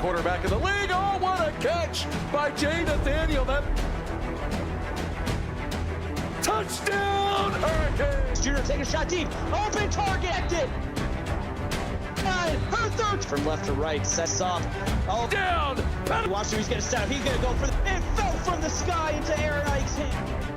quarterback in the league. Oh, what a catch by Jay Nathaniel. That touchdown, Hurricanes. Junior take a shot deep. Open target. Her third from left to right. Sets off. Oh, down. Watch him. He's going to set up. He's going to go for the. It fell from the sky into Aaron Ike's hand.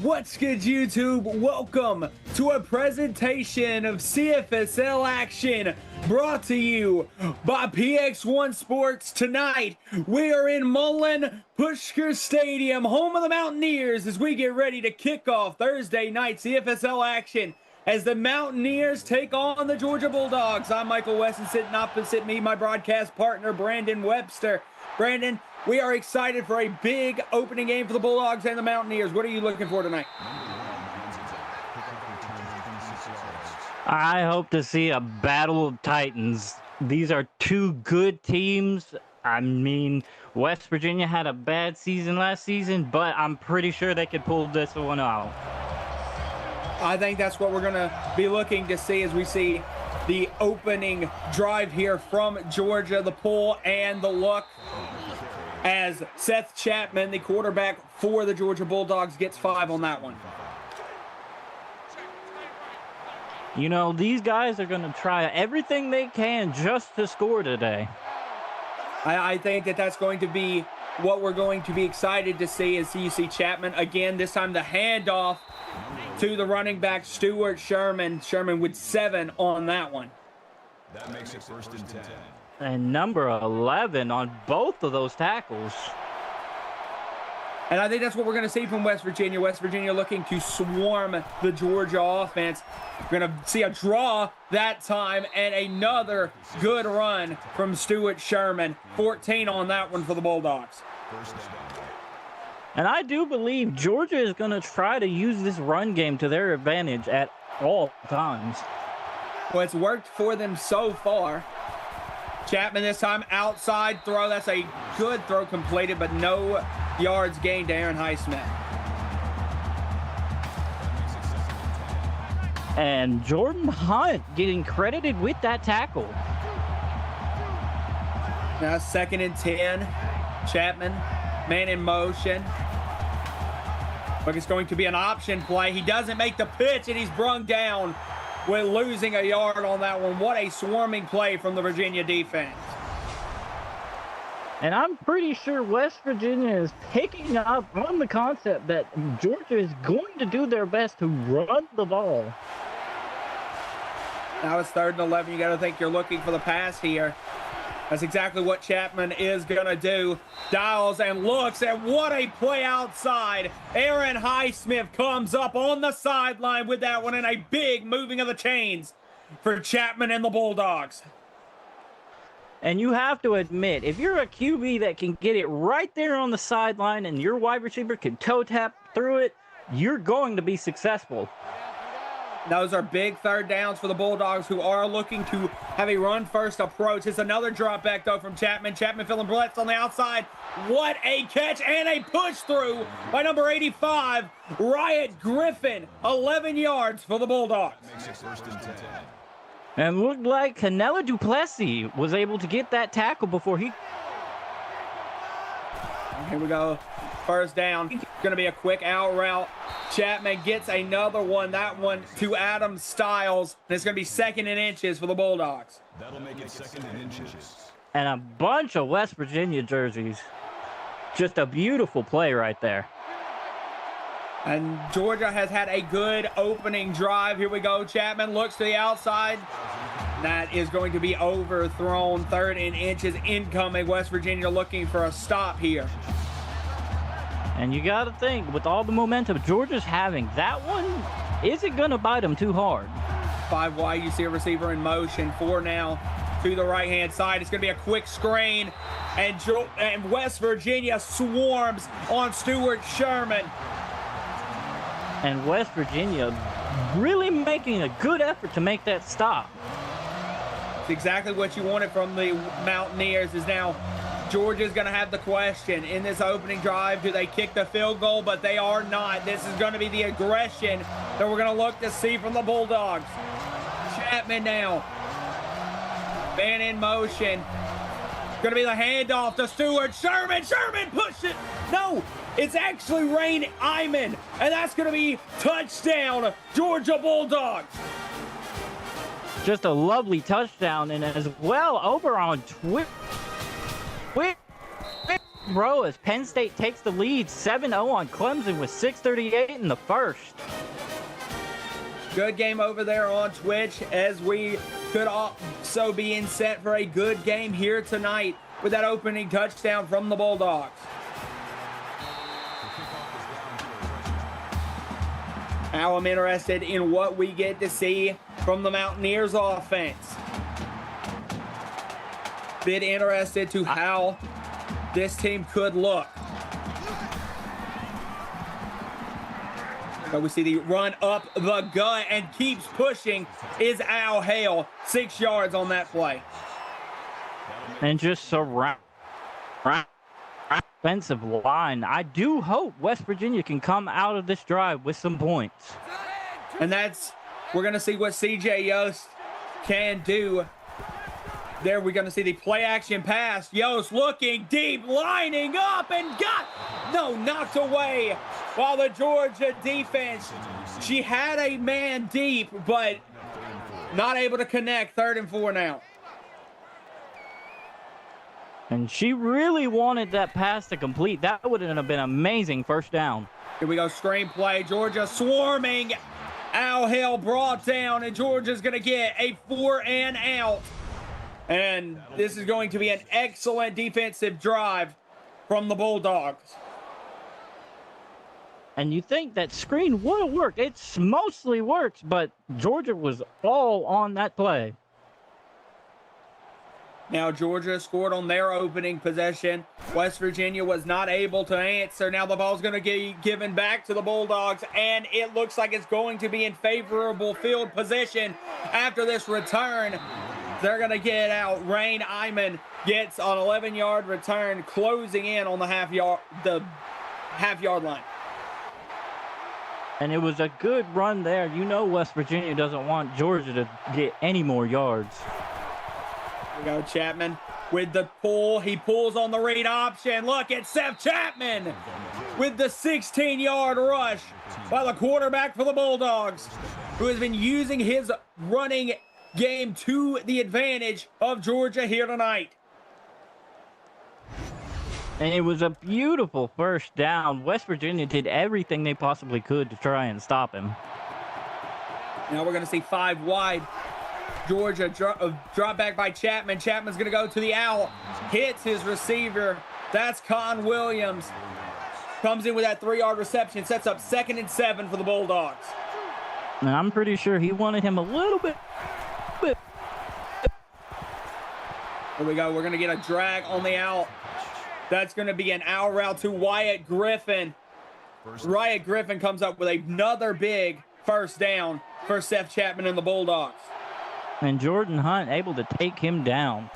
What's good, YouTube? Welcome to a presentation of CFSL action brought to you by PX1 Sports. Tonight, we are in Mullen Pushker Stadium, home of the Mountaineers, as we get ready to kick off Thursday night CFSL action as the Mountaineers take on the Georgia Bulldogs. I'm Michael Weston, sitting opposite me, my broadcast partner, Brandon Webster. Brandon, we are excited for a big opening game for the Bulldogs and the Mountaineers. What are you looking for tonight? I hope to see a battle of titans. These are two good teams. I mean, West Virginia had a bad season last season, but I'm pretty sure they could pull this one out. I think that's what we're going to be looking to see as we see the opening drive here from Georgia, the pull and the look, as Seth Chapman, the quarterback for the Georgia Bulldogs, gets 5 on that one. You know, these guys are going to try everything they can just to score today. I think that that's going to be what we're going to be excited to see, as you see Chapman again, this time the handoff to the running back, Stuart Sherman. Sherman with 7 on that one. That makes it 1st and 10. And number 11 on both of those tackles. And I think that's what we're going to see from West Virginia. West Virginia looking to swarm the Georgia offense. We're going to see a draw that time and another good run from Stuart Sherman. 14 on that one for the Bulldogs. And I do believe Georgia is going to try to use this run game to their advantage at all times. Well, it's worked for them so far. Chapman this time outside throw. That's a good throw completed, but no yards gained to Aaron Highsmith. And Jordan Hunt getting credited with that tackle. Now 2nd and 10. Chapman, man in motion. But it's going to be an option play. He doesn't make the pitch, and he's brung down with losing a yard on that one. What a swarming play from the Virginia defense. And I'm pretty sure West Virginia is picking up on the concept that Georgia is going to do their best to run the ball. Now it's 3rd and 11. You got to think you're looking for the pass here. That's exactly what Chapman is going to do. Dials and looks, and what a play outside. Aaron Highsmith comes up on the sideline with that one, and a big moving of the chains for Chapman and the Bulldogs. And you have to admit, if you're a QB that can get it right there on the sideline and your wide receiver can toe tap through it, you're going to be successful. Those are big 3rd downs for the Bulldogs, who are looking to have a run-first approach. It's another drop back, though, from Chapman. Chapman feeling blitz on the outside. What a catch and a push through by number 85, Riot Griffin. 11 yards for the Bulldogs. Makes it 1st and 10. And looked like Canella Duplessis was able to get that tackle before he... Here we go. 1st down. Going to be a quick out route. Chapman gets another one. That one to Adam Stiles. And it's going to be 2nd and inches for the Bulldogs. That'll make it 2nd and inches. And a bunch of West Virginia jerseys. Just a beautiful play right there. And Georgia has had a good opening drive. Here we go. Chapman looks to the outside. That is going to be overthrown. 3rd and inches incoming. West Virginia looking for a stop here. And you got to think, with all the momentum Georgia's having, that one isn't going to bite them too hard. 5 wide, you see a receiver in motion. 4 now to the right-hand side. It's going to be a quick screen. And West Virginia swarms on Stuart Sherman. And West Virginia really making a good effort to make that stop. It's exactly what you wanted from the Mountaineers, is now Georgia's going to have the question in this opening drive. Do they kick the field goal? But they are not. This is going to be the aggression that we're going to look to see from the Bulldogs. Chapman now. Man in motion. Going to be the handoff to Stewart. Sherman push it. No, it's actually Rain Iman. And that's going to be touchdown, Georgia Bulldogs. Just a lovely touchdown. And as well, over on Twitter, bro, as Penn State takes the lead 7-0 on Clemson with 6:38 in the first. Good game over there on Twitch, as we could also be in set for a good game here tonight with that opening touchdown from the Bulldogs. Now I'm interested in what we get to see from the Mountaineers offense. Bit interested to how this team could look. So we see the run up the gut and keeps pushing is Al Hale. 6 yards on that play. And just surround offensive line. I do hope West Virginia can come out of this drive with some points. And we're going to see what CJ Yost can do. There we're going to see the play action pass. Yost looking deep, lining up, and knocked away. While the Georgia defense, she had a man deep, but not able to connect. 3rd and 4 now. And she really wanted that pass to complete. That would have been amazing first down. Here we go, screen play. Georgia swarming. Al Hale brought down, and Georgia's going to get a 4 and out. And this is going to be an excellent defensive drive from the Bulldogs. And you think that screen would have worked. It's mostly works, but Georgia was all on that play. Now Georgia scored on their opening possession. West Virginia was not able to answer. Now the ball's going to get given back to the Bulldogs, and it looks like it's going to be in favorable field position after this return. They're going to get out. Rain Iman gets an 11-yard return, closing in on the half-yard line. And it was a good run there. You know West Virginia doesn't want Georgia to get any more yards. Here we go, Chapman with the pull. He pulls on the read option. Look at Seth Chapman with the 16-yard rush by the quarterback for the Bulldogs, who has been using his running game to the advantage of Georgia here tonight. And it was a beautiful first down. West Virginia did everything they possibly could to try and stop him. Now we're going to see 5 wide. Georgia drop back by Chapman. Chapman's going to go to the out. Hits his receiver. That's Con Williams. Comes in with that 3-yard reception. Sets up 2nd and 7 for the Bulldogs. And I'm pretty sure he wanted him a little bit. Here we go. We're going to get a drag on the out. That's going to be an out route to Wyatt Griffin. Wyatt Griffin comes up with another big first down for Seth Chapman and the Bulldogs. And Jordan Hunt able to take him down.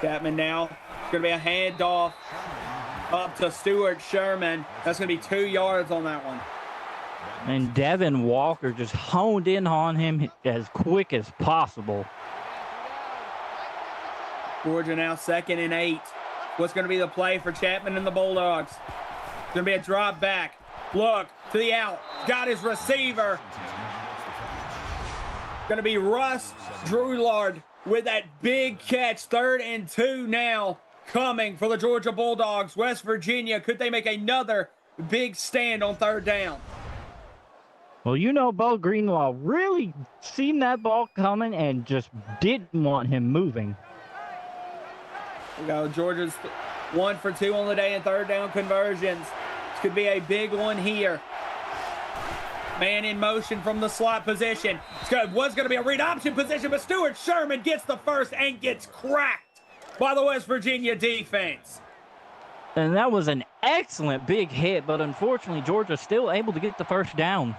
Chapman now. It's going to be a handoff up to Stuart Sherman. That's going to be 2 yards on that one. And Devin Walker just honed in on him as quick as possible. Georgia now 2nd and 8. What's going to be the play for Chapman and the Bulldogs? It's going to be a drop back. Look to the out. Got his receiver. Going to be Russ Drulard with that big catch. 3rd and 2 now coming for the Georgia Bulldogs. West Virginia, could they make another big stand on 3rd down? Well, you know, Bo Greenlaw really seen that ball coming and just didn't want him moving. We go. Georgia's 1 for 2 on the day in 3rd down conversions. This could be a big one here. Man in motion from the slot position. Was going to be a read option position, but Stuart Sherman gets the first and gets cracked by the West Virginia defense. And that was an excellent big hit, but unfortunately, Georgia still able to get the first down.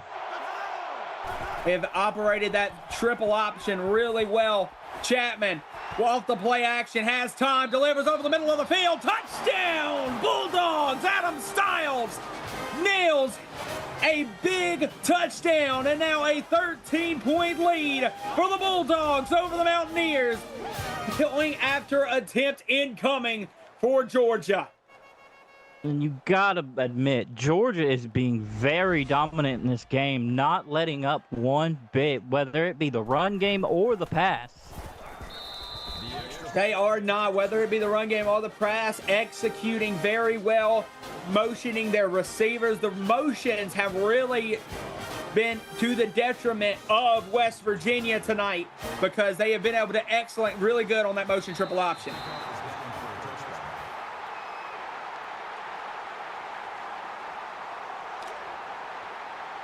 They have operated that triple option really well Chapman, off the play action, has time, delivers over the middle of the field. Touchdown, Bulldogs! Adam Stiles nails a big touchdown, and now a 13-point lead for the Bulldogs over the Mountaineers. Going after attempt incoming for Georgia. And you gotta admit, Georgia is being very dominant in this game, not letting up one bit, whether it be the run game or the pass. They are not, whether it be the run game or the pass, executing very well, motioning their receivers. The motions have really been to the detriment of West Virginia tonight because they have been able to excellent, really good on that motion triple option.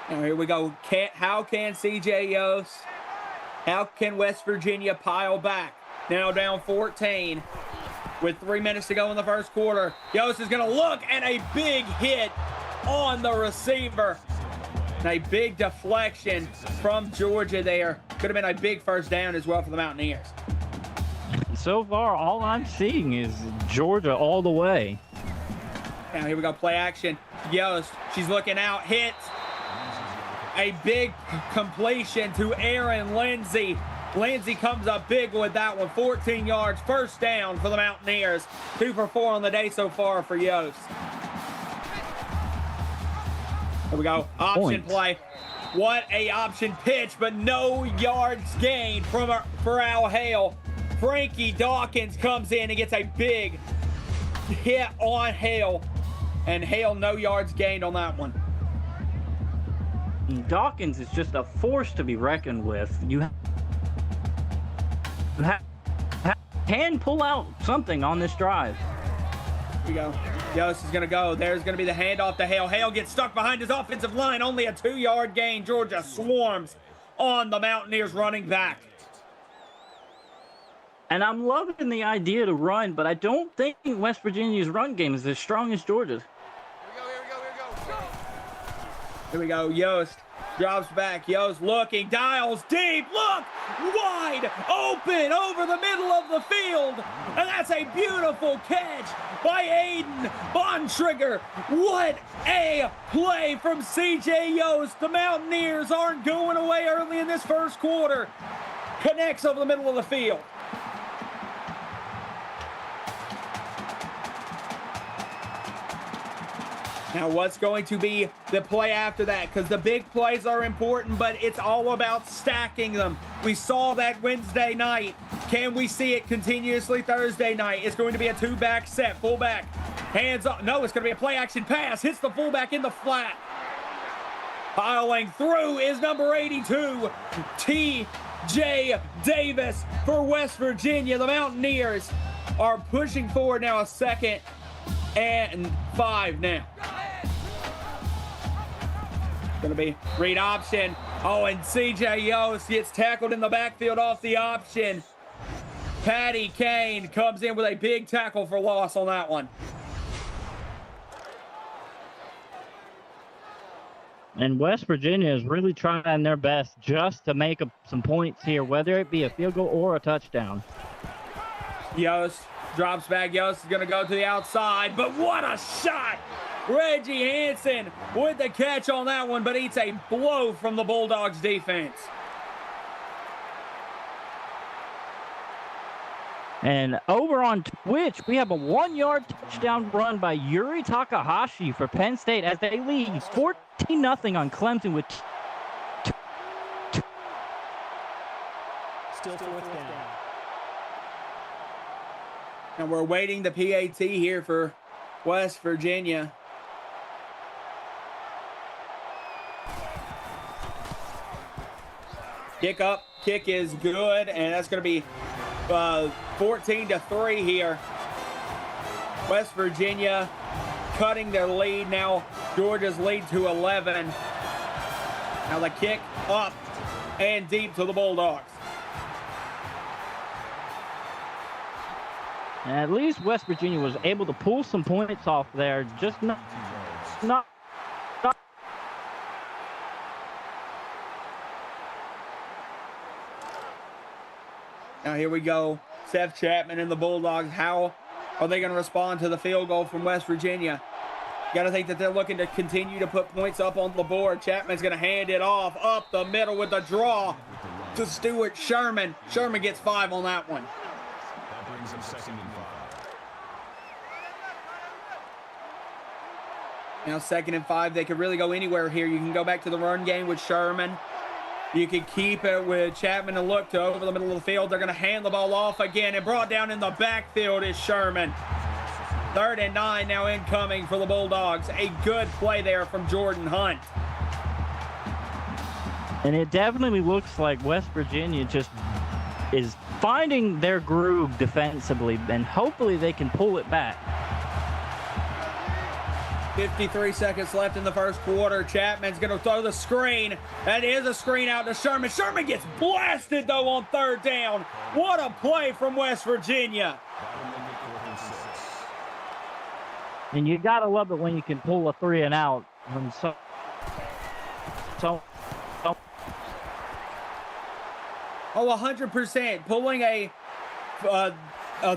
Now here we go. How can CJ Yost, how can West Virginia pile back? Now down 14 with 3 minutes to go in the first quarter. Yost is going to look, and a big hit on the receiver. A big deflection from Georgia there. Could have been a big first down as well for the Mountaineers. So far, all I'm seeing is Georgia all the way. Now here we go, play action. Yost, she's looking out, hits. A big completion to Aaron Lindsey. Lindsey comes up big with that one, 14 yards, first down for the Mountaineers. 2 for 4 on the day so far for Yost. Here we go, option play. What a option pitch, but no yards gained for Al Hale. Frankie Dawkins comes in and gets a big hit on Hale. And Hale, no yards gained on that one. Dawkins is just a force to be reckoned with. You can pull out something on this drive. Here we go. Yost is going to go. There's going to be the handoff to Hale. Hale gets stuck behind his offensive line. Only a 2-yard gain. Georgia swarms on the Mountaineers running back. And I'm loving the idea to run, but I don't think West Virginia's run game is as strong as Georgia's. Here we go. Yost drops back. Yost looking, dials deep. Look, wide open over the middle of the field. And that's a beautiful catch by Aiden Bontrigger. What a play from CJ Yost. The Mountaineers aren't going away early in this first quarter. Connects over the middle of the field. Now, what's going to be the play after that? Because the big plays are important, but it's all about stacking them. We saw that Wednesday night. Can we see it continuously Thursday night? It's going to be a 2-back set. Fullback, hands up. No, it's going to be a play-action pass. Hits the fullback in the flat. Piling through is number 82, T.J. Davis for West Virginia. The Mountaineers are pushing forward now, a 2nd and 5 now. Going to be read option. Oh, and CJ Yost gets tackled in the backfield off the option. Patty Kane comes in with a big tackle for loss on that one. And West Virginia is really trying their best just to make some points here, whether it be a field goal or a touchdown. Yost drops back. Yost is going to go to the outside, but what a shot! Reggie Hansen with the catch on that one, but eats a blow from the Bulldogs defense. And over on Twitch, we have a 1-yard touchdown run by Yuri Takahashi for Penn State as they lead 14-0 on Clemson with Still 4th down. And we're waiting the PAT here for West Virginia. Kick is good, and that's going to be 14-3 here. West Virginia cutting their lead now. Georgia's lead to 11. Now the kick up and deep to the Bulldogs. And at least West Virginia was able to pull some points off there, just not Now here we go. Seth Chapman and the Bulldogs. How are they going to respond to the field goal from West Virginia? Got to think that they're looking to continue to put points up on the board. Chapman's going to hand it off up the middle with the draw to Stuart Sherman. Sherman gets 5 on that one. That brings him 2nd and 5. Now 2nd and 5. They could really go anywhere here. You can go back to the run game with Sherman. You can keep it with Chapman and look to over the middle of the field. They're going to hand the ball off again, and brought down in the backfield is Sherman. 3rd and 9 now incoming for the Bulldogs. A good play there from Jordan Hunt. And it definitely looks like West Virginia just is finding their groove defensively, and hopefully they can pull it back. 53 seconds left in the first quarter. Chapman's going to throw the screen. That is a screen out to Sherman. Sherman gets blasted, though, on 3rd down. What a play from West Virginia. And you got to love it when you can pull a 3 and out from so. Oh, 100%. Pulling a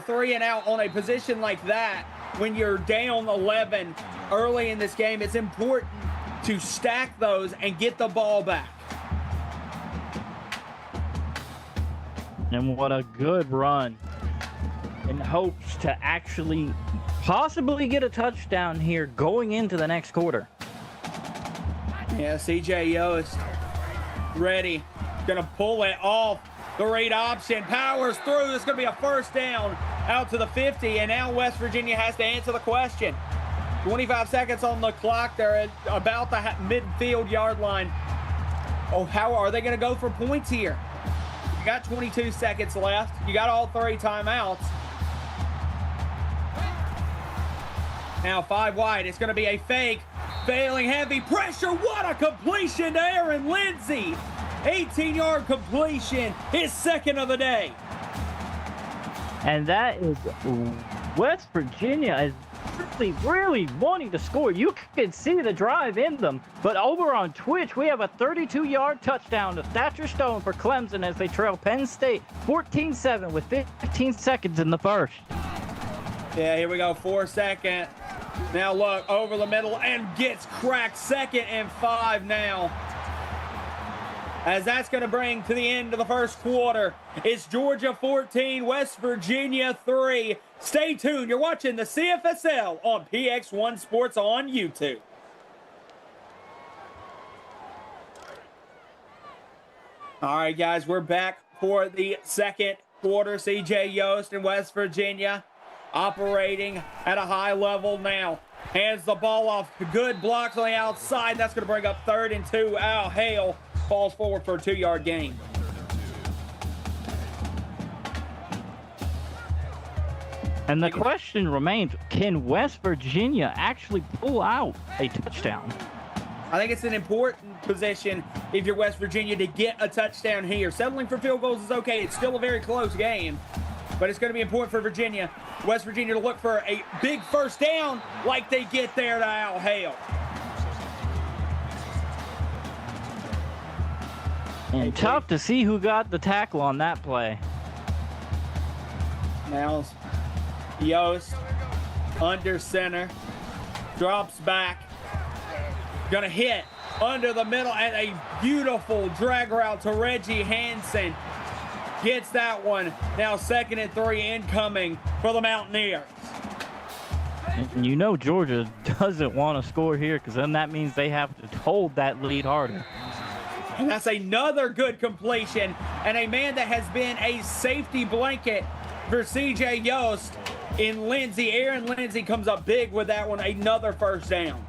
3 and out on a position like that when you're down 11 early in this game, it's important to stack those and get the ball back. And what a good run. In hopes to actually possibly get a touchdown here going into the next quarter. Yeah, CJ Yost ready. Gonna pull it off. The read option powers through. This is gonna be a 1st down out to the 50, and now West Virginia has to answer the question. 25 seconds on the clock. They're at about the midfield yard line. Oh, how are they gonna go for points here? You got 22 seconds left. You got all 3 timeouts. Now 5 wide. It's going to be a fake. Failing heavy pressure. What a completion to Aaron Lindsey. 18-yard completion. His 2nd of the day. And that is West Virginia is really wanting to score. You can see the drive in them. But over on Twitch, we have a 32-yard touchdown to Thatcher Stone for Clemson as they trail Penn State 14-7 with 15 seconds in the first. Yeah, here we go. 4 seconds. Now look, over the middle and gets cracked. 2nd and 5 now. As that's going to bring to the end of the first quarter. It's Georgia 14, West Virginia 3. Stay tuned. You're watching the CFSL on PX1 Sports on YouTube. All right, guys, we're back for the 2nd quarter. CJ Yost in West Virginia operating at a high level now. Hands the ball off. Good blocks on the outside. That's going to bring up 3rd and 2. Al Hale falls forward for a 2-yard gain. And the question remains, can West Virginia actually pull out a touchdown? I think it's an important position if you're West Virginia to get a touchdown here. Settling for field goals is okay. It's still a very close game, but it's going to be important for Virginia. West Virginia to look for a big 1st down like they get there to Al Hale. And tough to see who got the tackle on that play. Now Yost under center, drops back, gonna hit under the middle, and a beautiful drag route to Reggie Hansen. Gets that one. Now 2nd and 3 incoming for the Mountaineers. And you know Georgia doesn't want to score here, because then that means they have to hold that lead harder. And that's another good completion, and a man that has been a safety blanket for CJ Yost in Lindsey. Aaron Lindsey comes up big with that one. Another 1st down.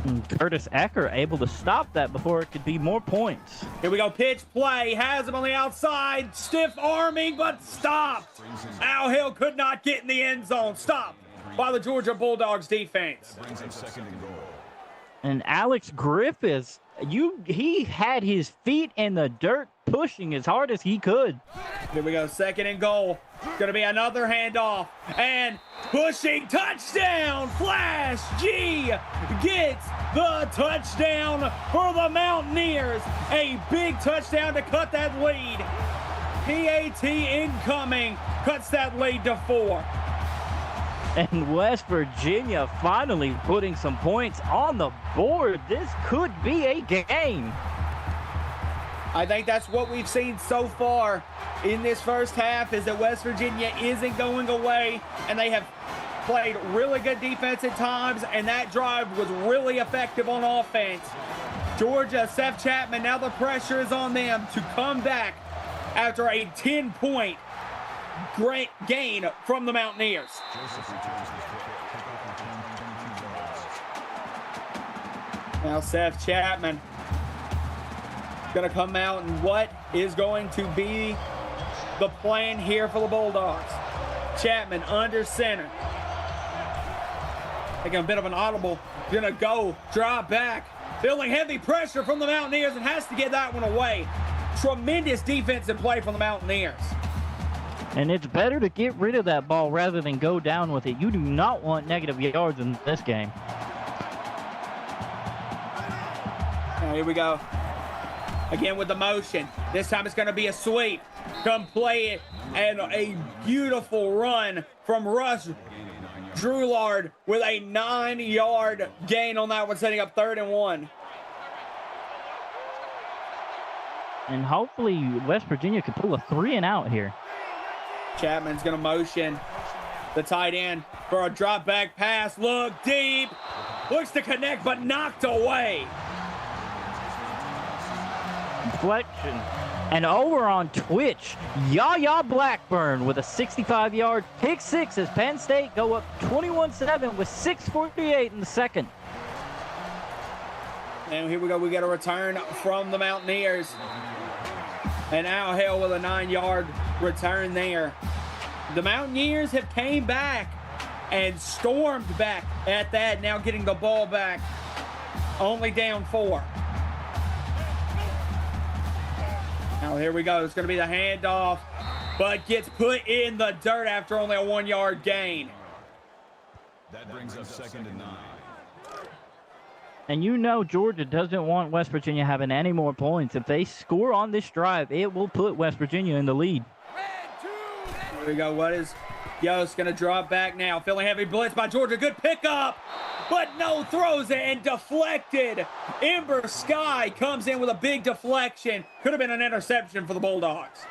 And Curtis Ecker able to stop that before it could be more points. Here we go. Pitch play. Has him on the outside. Stiff arming, but stopped. Al Hill could not get in the end zone. Stopped by the Georgia Bulldogs defense. Brings him 2nd and goal. And Alex Griffiths, he had his feet in the dirt pushing as hard as he could. Here we go. 2nd and goal. Going to be another handoff. And pushing touchdown. Flash G gets the touchdown for the Mountaineers. A big touchdown to cut that lead. PAT incoming cuts that lead to 4. And West Virginia finally putting some points on the board. This could be a game. I think that's what we've seen so far in this first half, is that West Virginia isn't going away, and they have played really good defense at times, and that drive was really effective on offense. Georgia, Seth Chapman, now the pressure is on them to come back after a 10-point great gain from the Mountaineers. Now Seth Chapman going to come out, and what is going to be the plan here for the Bulldogs? Chapman under center. Taking a bit of an audible. Going to go, drop back. Feeling heavy pressure from the Mountaineers and has to get that one away. Tremendous defensive play from the Mountaineers. And it's better to get rid of that ball rather than go down with it. You do not want negative yards in this game. Now, here we go. Again with the motion. This time it's going to be a sweep. Come play it. And a beautiful run from Russ Drulard with a 9-yard gain on that one, setting up 3rd and 1. And hopefully West Virginia could pull a 3-and-out here. Chapman's going to motion the tight end for a drop back pass. Look deep. Looks to connect, but knocked away. Deflection. And over on Twitch, Yaya Blackburn with a 65-yard pick six as Penn State go up 21-7 with 6:48 in the second. And here we go. We get a return from the Mountaineers. And Al Hale with a 9-yard return there. The Mountaineers have came back and stormed back at that, now getting the ball back. Only down 4. Now here we go. It's going to be the handoff, but gets put in the dirt after only a 1-yard gain. That brings us 2nd and 9. And you know Georgia doesn't want West Virginia having any more points. If they score on this drive, it will put West Virginia in the lead. Here we go. What is Yost going to drop back now? Feeling heavy blitz by Georgia. Good pickup, but no, throws it and deflected. Ember Sky comes in with a big deflection. Could have been an interception for the Bulldogs.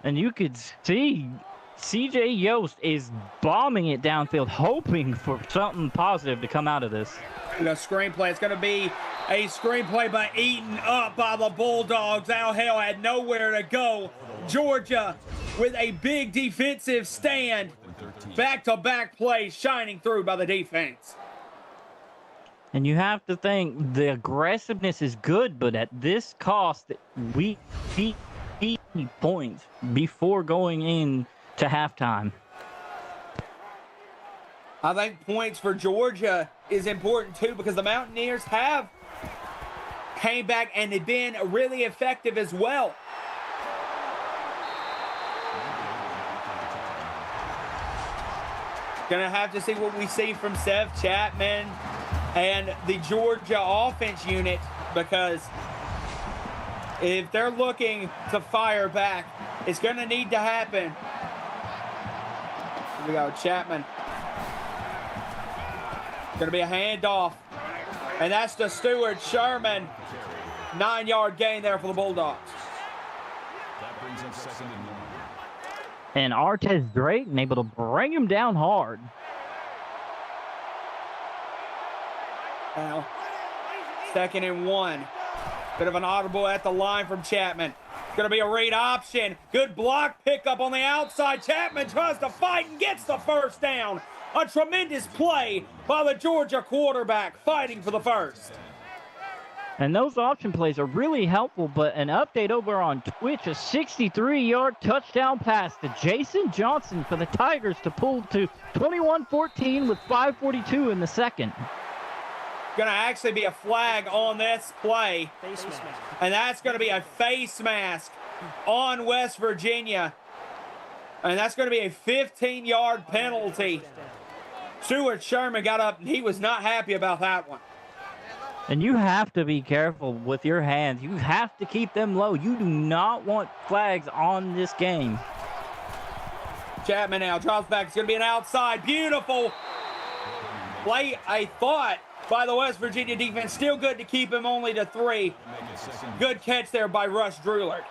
And you could see CJ Yost is bombing it downfield, hoping for something positive to come out of this. The screenplay, it's going to be a screenplay, but eaten up by the Bulldogs. Al Hale had nowhere to go. Georgia with a big defensive stand. Back-to-back plays shining through by the defense. And you have to think the aggressiveness is good, but at this cost, we need points before going in to halftime. I think points for Georgia is important too, because the Mountaineers have came back and they've been really effective as well. Gonna have to see what we see from Seth Chapman and the Georgia offense unit, because if they're looking to fire back, it's gonna need to happen. Here we go, Chapman. Gonna be a handoff, and that's to Stewart Sherman. 9-yard gain there for the Bulldogs. That brings us 2nd and 1. And Artez Drayton able to bring him down hard. Now, 2nd and 1. Bit of an audible at the line from Chapman. It's going to be a read option. Good block pickup on the outside. Chapman tries to fight and gets the first down. A tremendous play by the Georgia quarterback, fighting for the first. And those option plays are really helpful, but an update over on Twitch, a 63-yard touchdown pass to Jason Johnson for the Tigers to pull to 21-14 with 5:42 in the second. Going to actually be a flag on this play. And that's going to be a face mask on West Virginia. And that's going to be a 15-yard penalty. Stewart Sherman got up, and he was not happy about that one. And you have to be careful with your hands. You have to keep them low. You do not want flags on this game. Chapman now drops back. It's going to be an outside. Beautiful play, I thought, by the West Virginia defense. Still good to keep him only to 3. Good catch there by Russ Drewler.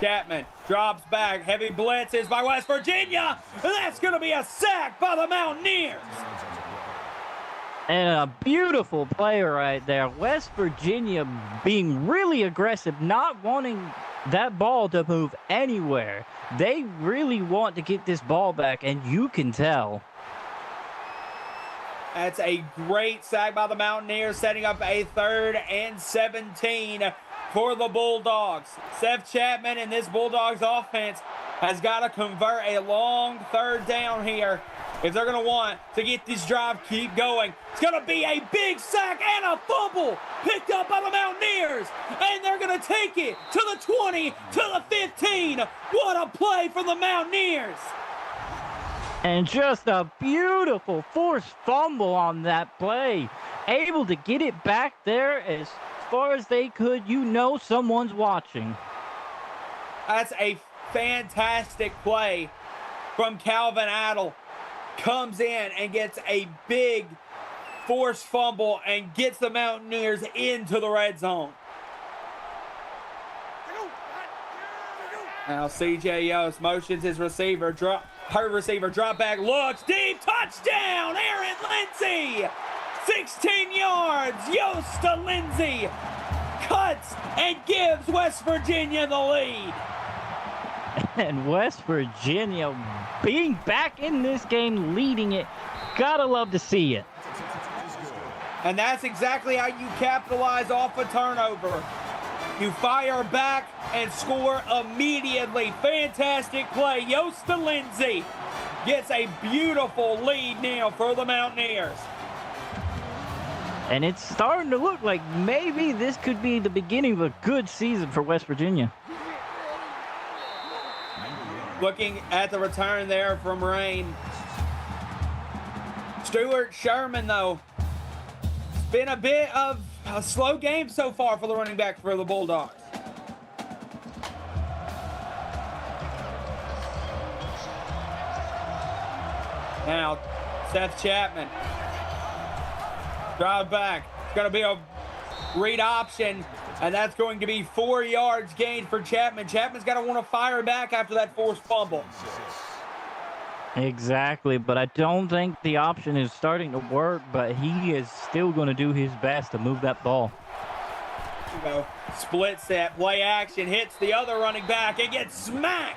Chapman drops back. Heavy blitzes by West Virginia. And that's going to be a sack by the Mountaineers. And a beautiful play right there. West Virginia being really aggressive, not wanting that ball to move anywhere. They really want to get this ball back, and you can tell. That's a great sack by the Mountaineers, setting up a 3rd and 17 for the Bulldogs. Seth Chapman and this Bulldogs offense has got to convert a long 3rd down here if they're going to want to get this drive keep going. It's going to be a big sack and a fumble picked up by the Mountaineers, and they're going to take it to the 20, to the 15. What a play for the Mountaineers. And just a beautiful forced fumble on that play. Able to get it back there as far as they could. You know someone's watching. That's a fantastic play from Calvin Adel. Comes in and gets a big forced fumble and gets the Mountaineers into the red zone. Now C.J. Yost motions his receiver, drop back, looks deep, touchdown, Aaron Lindsey! 16 yards, Yost to Lindsey, cuts and gives West Virginia the lead. And West Virginia being back in this game, leading it. Gotta love to see it. And that's exactly how you capitalize off a turnover. You fire back and score immediately. Fantastic play. Yost to Lindsey gets a beautiful lead now for the Mountaineers. And it's starting to look like maybe this could be the beginning of a good season for West Virginia. Looking at the return there from Rain. Stuart Sherman, though, it's been a bit of a slow game so far for the running back for the Bulldogs. Now, Seth Chapman. Drive back. It's going to be a read option, and that's going to be 4 yards gained for Chapman. Chapman's got to want to fire back after that forced fumble. Exactly, but I don't think the option is starting to work, but he is still going to do his best to move that ball. You go. Split set, play action, hits the other running back and gets smacked.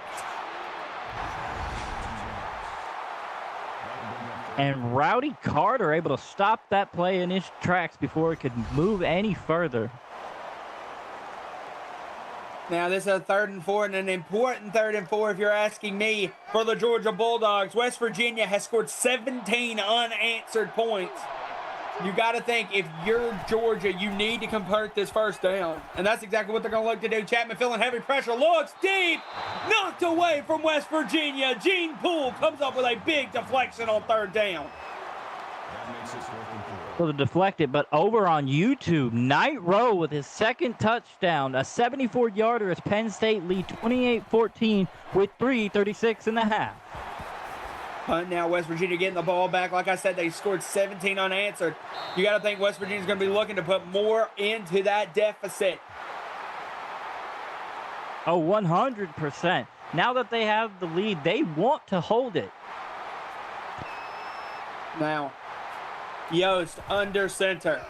And Rowdy Carter able to stop that play in his tracks before it could move any further. Now this is a 3rd and 4, and an important 3rd and 4 if you're asking me for the Georgia Bulldogs. West Virginia has scored 17 unanswered points. You got to think, if you're Georgia, you need to convert this first down. And that's exactly what they're going to look to do. Chapman feeling heavy pressure, looks deep, knocked away from West Virginia. Gene Poole comes up with a big deflection on 3rd down. So they deflected, but over on YouTube, Knight Rowe with his 2nd touchdown, a 74-yarder as Penn State lead 28-14 with 3:36 in the half. Punt now, West Virginia getting the ball back. Like I said, they scored 17 unanswered. You got to think West Virginia's going to be looking to put more into that deficit. Oh, 100%. Now that they have the lead, they want to hold it. Now, Yost under center.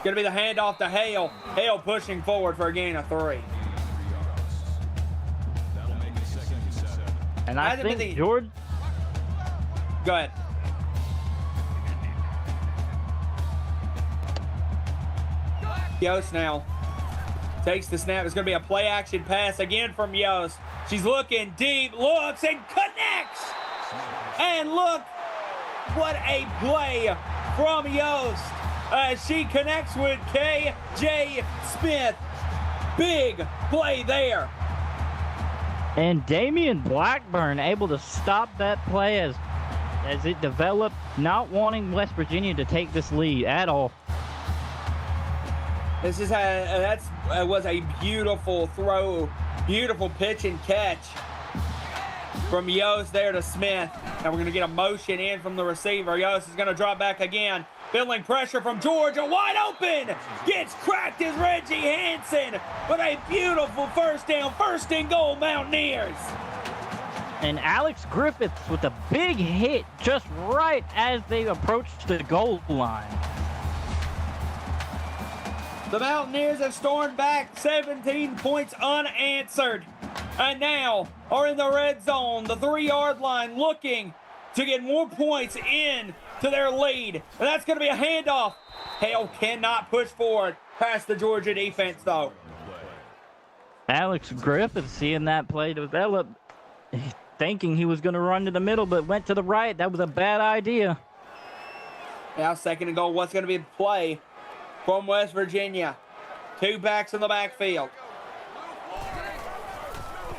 Going to be the handoff to Hale. Hale pushing forward for a gain of 3. And I think George... Go ahead. Yost now takes the snap. It's going to be a play action pass again from Yost. She's looking deep, looks and connects. And look, what a play from Yost as she connects with K.J. Smith. Big play there. And Damian Blackburn able to stop that play as as it developed, not wanting West Virginia to take this lead at all. This is that was a beautiful throw, beautiful pitch and catch from Yost there to Smith. And we're going to get a motion in from the receiver. Yost is going to drop back again. Feeling pressure from Georgia, wide open, gets cracked as Reggie Hansen with a beautiful first down, first and goal, Mountaineers. And Alex Griffiths with a big hit just right as they approached the goal line. The Mountaineers have stormed back 17 points unanswered, and now are in the red zone, the 3-yard line, looking to get more points in to their lead. And that's going to be a handoff. Hale cannot push forward past the Georgia defense, though. Alex Griffith seeing that play develop, thinking he was going to run to the middle, but went to the right. That was a bad idea. Now second and goal. What's going to be the play from West Virginia? 2 backs in the backfield.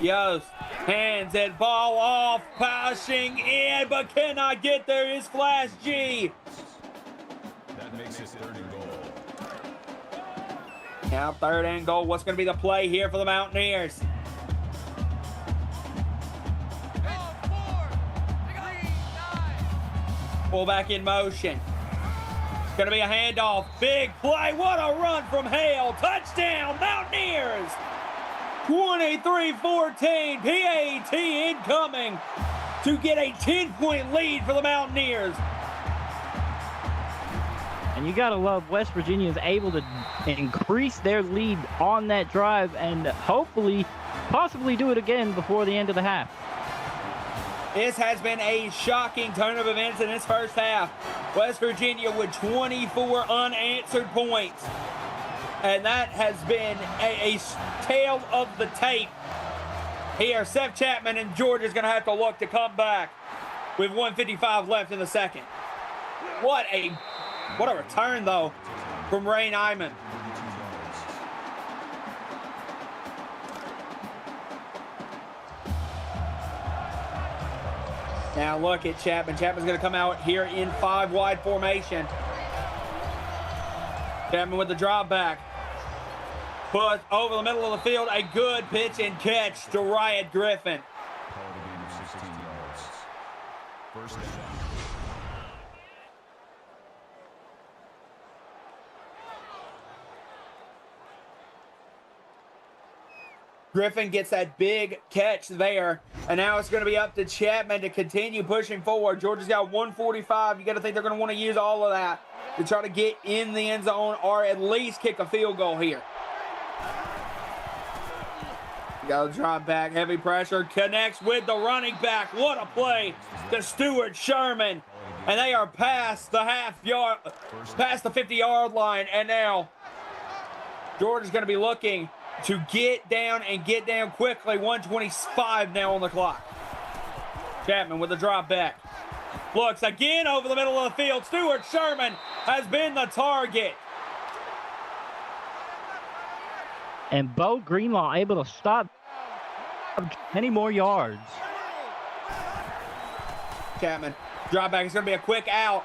Yost hands it, ball off, pushing in, but cannot get there is Flash G. That makes it 3rd and goal. Now 3rd and goal. What's going to be the play here for the Mountaineers? Pull back in motion. It's going to be a handoff. Big play. What a run from Hale. Touchdown, Mountaineers. 23-14. PAT incoming to get a 10-point lead for the Mountaineers. And you got to love West Virginia is able to increase their lead on that drive and hopefully, possibly do it again before the end of the half. This has been a shocking turn of events in this first half. West Virginia with 24 unanswered points. And that has been a tale of the tape. Here, Seth Chapman and Georgia's going to have to look to come back with 1:55 left in the second. What a return, though, from Ray Nyman. Now look at Chapman. Chapman's going to come out here in 5-wide formation. Chapman with the drop back. Put over the middle of the field. A good pitch and catch to Riot Griffin. Call the game of 16 yards. First down. Griffin gets that big catch there. And now it's going to be up to Chapman to continue pushing forward. Georgia's got 145. You got to think they're going to want to use all of that to try to get in the end zone or at least kick a field goal here. Got to drop back. Heavy pressure. Connects with the running back. What a play to Stuart Sherman. And they are past the past the 50-yard line. And now Georgia's going to be looking to get down and get down quickly. 1:25 now on the clock. Chapman with the drop back. Looks again over the middle of the field. Stuart Sherman has been the target. And Bo Greenlaw able to stop many more yards. Chapman, drop back. It's going to be a quick out.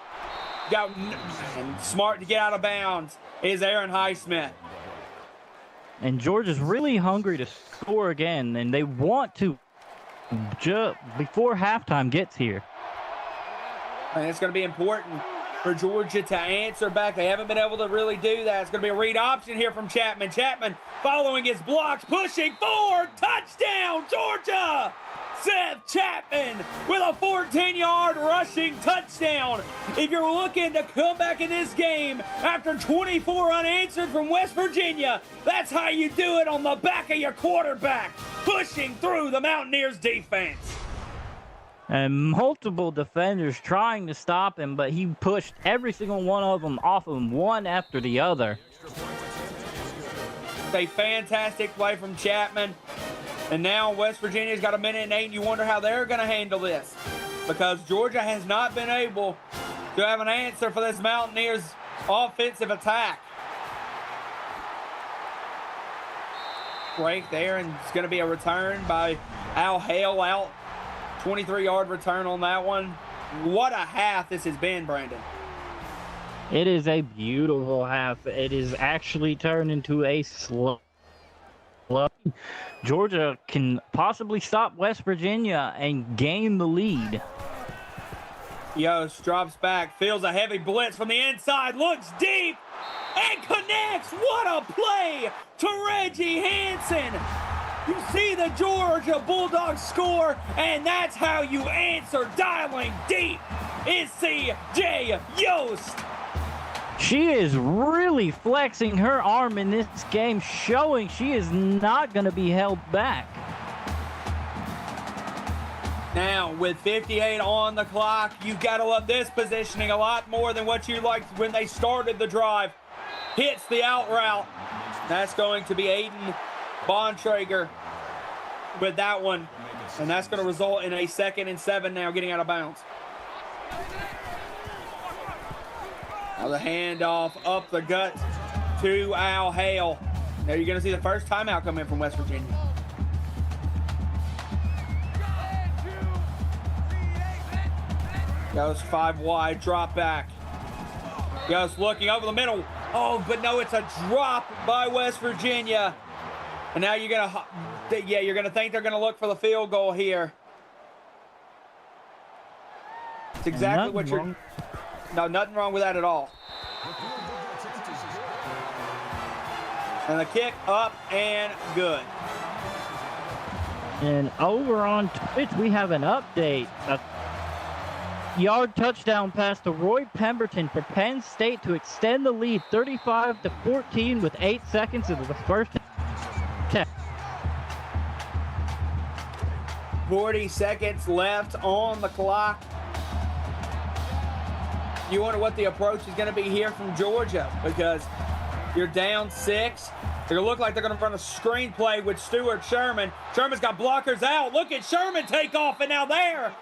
And smart to get out of bounds is Aaron Highsmith. And Georgia's really hungry to score again, and they want to before halftime gets here. And it's going to be important for Georgia to answer back. They haven't been able to really do that. It's going to be a read option here from Chapman. Chapman following his blocks, pushing forward. Touchdown, Georgia! Seth Chapman with a 14-yard rushing touchdown. If you're looking to come back in this game after 24 unanswered from West Virginia, that's how you do it, on the back of your quarterback, pushing through the Mountaineers defense. And multiple defenders trying to stop him, but he pushed every single one of them off of him, one after the other. A fantastic play from Chapman. And now West Virginia's got 1:08, and you wonder how they're going to handle this, because Georgia has not been able to have an answer for this Mountaineers offensive attack. Break there, and it's going to be a return by Al Hale out. 23-yard return on that one. what a half this has been, Brandon. It is a beautiful half. It is actually turned into a slow. Georgia can possibly stop West Virginia and gain the lead. Yost drops back, feels a heavy blitz from the inside, looks deep, and connects. What a play to Reggie Hansen. You see the Georgia Bulldogs score, and that's how you answer dialing deep. It's C.J. Yost. She is really flexing her arm in this game, showing she is not going to be held back. Now, with 58 on the clock, you've got to love this positioning a lot more than what you liked when they started the drive. Hits the out route. That's going to be Aiden Bontrager with that one. And that's going to result in a 2nd and 7 now, getting out of bounds. Now the handoff up the gut to Al Hale. Now you're going to see the first timeout come in from West Virginia. Goes 5 wide, drop back. Goes looking over the middle. Oh, but no, it's a drop by West Virginia. And now you're going to think they're going to look for the field goal here. It's exactly what you're... No, nothing wrong with that at all. And the kick up and good. And over on Twitch, we have an update. A yard touchdown pass to Roy Pemberton for Penn State to extend the lead 35-14 with 8 seconds into the first half. 40 seconds left on the clock. You wonder what the approach is going to be here from Georgia, because you're down 6. They're going to look like they're going to run a screenplay with Stuart Sherman. Sherman's got blockers out. Look at Sherman take off, and now they're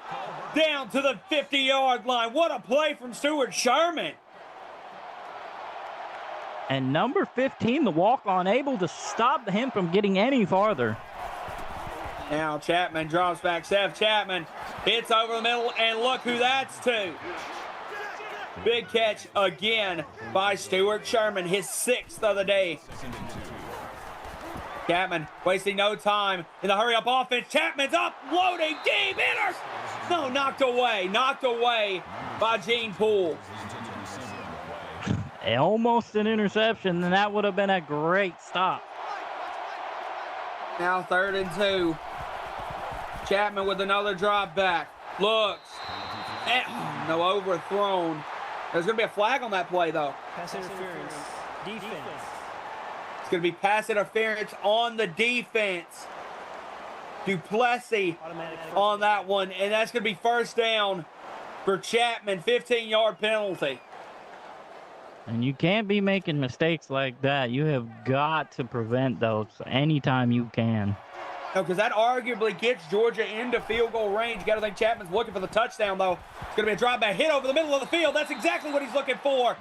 down to the 50-yard line. What a play from Stuart Sherman. And number 15, the walk-on, able to stop him from getting any farther. Now Chapman drops back. Seth Chapman hits over the middle, and look who that's to. Big catch again by Stuart Sherman, his 6th of the day. Chapman wasting no time in the hurry-up offense. Chapman's up, loading deep, no, knocked away by Gene Poole. Almost an interception, and that would have been a great stop. Now 3rd and 2. Chapman with another drop back. Looks. No, overthrown. There's going to be a flag on that play, though. Pass interference. Defense. It's going to be pass interference on the defense. Duplessis on that one, and that's going to be first down for Chapman. 15-yard penalty. And you can't be making mistakes like that. You have got to prevent those anytime you can. No, because that arguably gets Georgia into field goal range. You got to think Chapman's looking for the touchdown, though. It's going to be a drop back hit over the middle of the field. That's exactly what he's looking for.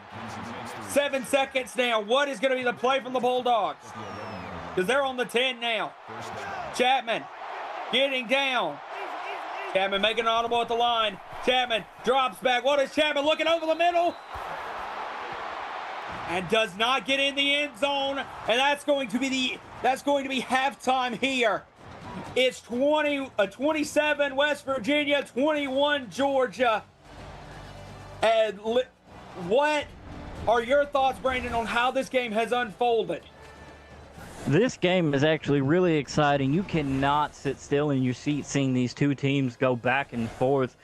7 seconds now. What is going to be the play from the Bulldogs? Because they're on the 10 now. Chapman getting down. Chapman making an audible at the line. Chapman drops back. What is Chapman looking over the middle? And does not get in the end zone. And that's going to be halftime here. It's 27 West Virginia, 21 Georgia. And what are your thoughts, Brandon, on how this game has unfolded? This game is actually really exciting. You cannot sit still in your seat seeing these two teams go back and forth.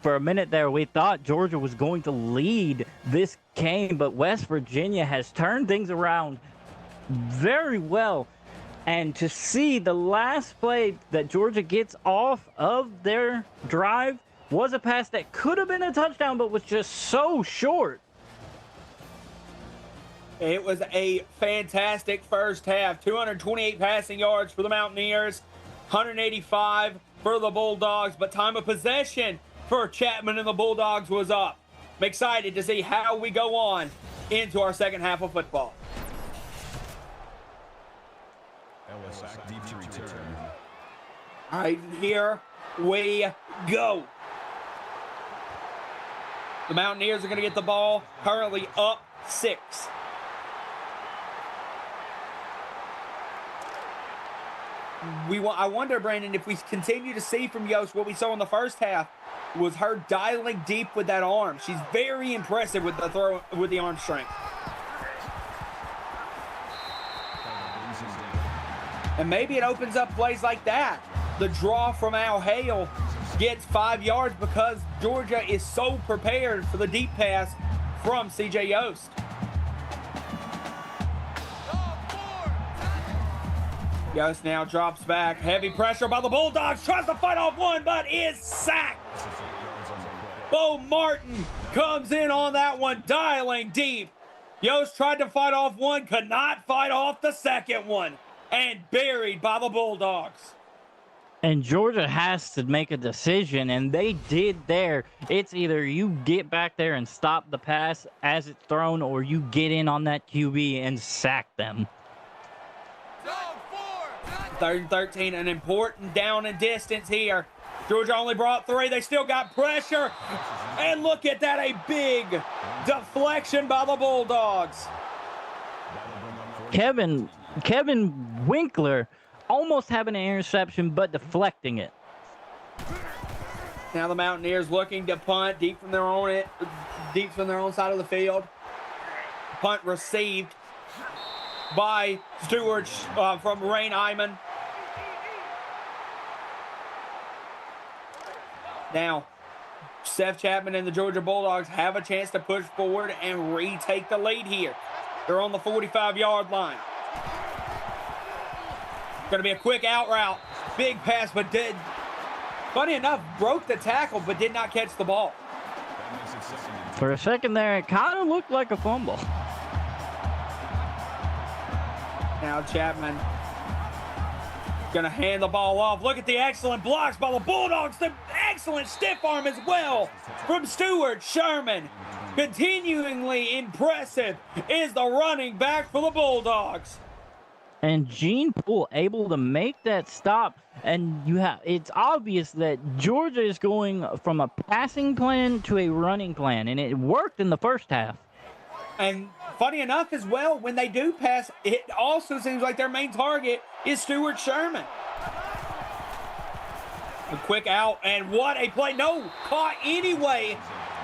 For a minute there, we thought Georgia was going to lead this game, but West Virginia has turned things around very well. And to see the last play that Georgia gets off of their drive was a pass that could have been a touchdown, but was just so short. It was a fantastic first half. 228 passing yards for the Mountaineers, 185 for the Bulldogs, but time of possession for Chapman and the Bulldogs was up. I'm excited to see how we go on into our second half of football. All right, here we go. The Mountaineers are going to get the ball, currently up 6. I wonder, Brandon, if we continue to see from Yost what we saw in the first half was her dialing deep with that arm. She's very impressive with the throw, with the arm strength. And maybe it opens up plays like that. The draw from Al Hale gets 5 yards because Georgia is so prepared for the deep pass from CJ Yost. Yost now drops back. Heavy pressure by the Bulldogs. Tries to fight off one, but is sacked. Bo Martin comes in on that one, dialing deep. Yost tried to fight off one, could not fight off the second one, and buried by the Bulldogs. And Georgia has to make a decision, and they did there. It's either you get back there and stop the pass as it's thrown, or you get in on that QB and sack them. 3rd and 13, an important down and distance here. Georgia only brought 3. They still got pressure. And look at that, a big deflection by the Bulldogs. Kevin Winkler almost having an interception, but deflecting it. Now the Mountaineers looking to punt deep from their own side of the field. Punt received by Stewart from Rain Hyman. Now, Seth Chapman and the Georgia Bulldogs have a chance to push forward and retake the lead here. They're on the 45-yard line. Going to be a quick out route. Big pass, but funny enough, broke the tackle, but did not catch the ball. For a second there, it kind of looked like a fumble. Now Chapman going to hand the ball off. Look at the excellent blocks by the Bulldogs. The excellent stiff arm as well from Stewart. Sherman, continuingly impressive, is the running back for the Bulldogs. And Gene Poole able to make that stop, and it's obvious that Georgia is going from a passing plan to a running plan, and it worked in the first half. And funny enough as well, when they do pass, it also seems like their main target is Stewart Sherman. A quick out, and what a play. No, caught anyway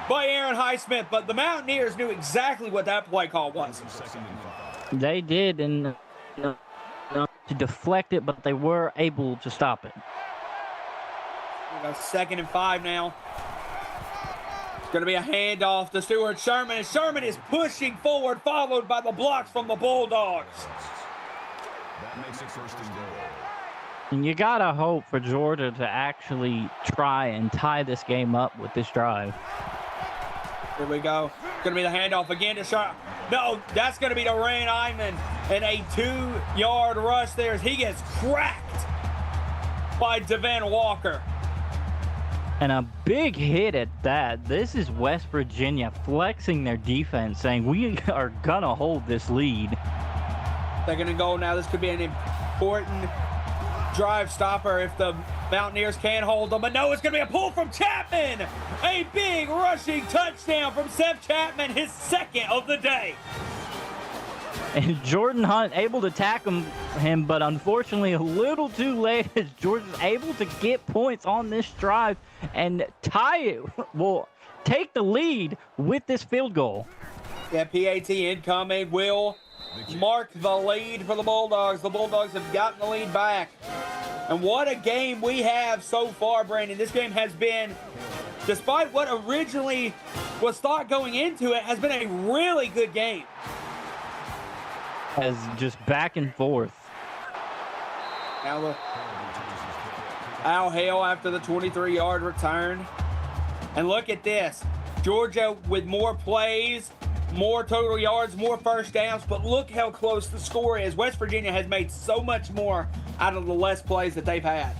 by Aaron Highsmith, but the Mountaineers knew exactly what that play call was. They did, and to deflect it, but they were able to stop it. We got 2nd and 5 now. It's going to be a handoff to Stewart Sherman, and Sherman is pushing forward, followed by the blocks from the Bulldogs. That makes it 1st and goal. And you gotta hope for Georgia to actually try and tie this game up with this drive. Here we go. Going to be the handoff again to Sherman. No, that's going to be to Rain Hyman, and a 2-yard rush there as he gets cracked by Devan Walker. And a big hit at that. This is West Virginia flexing their defense, saying we are gonna hold this lead. 2nd and goal now. This could be an important drive stopper if the Mountaineers can hold them. But no, it's going to be a pull from Chapman. A big rushing touchdown from Seth Chapman, his 2nd of the day. And Jordan Hunt able to tackle him, but unfortunately a little too late as Georgia's able to get points on this drive and tie it. Well, take the lead with this field goal. Yeah, PAT incoming will mark the lead for the Bulldogs. The Bulldogs have gotten the lead back. And what a game we have so far, Brandon. This game has been, despite what originally was thought going into it, has been a really good game. As just back and forth. Now the Al Hale after the 23-yard return. And look at this. Georgia with more plays, more total yards, more first downs, but look how close the score is. West Virginia has made so much more out of the less plays that they've had.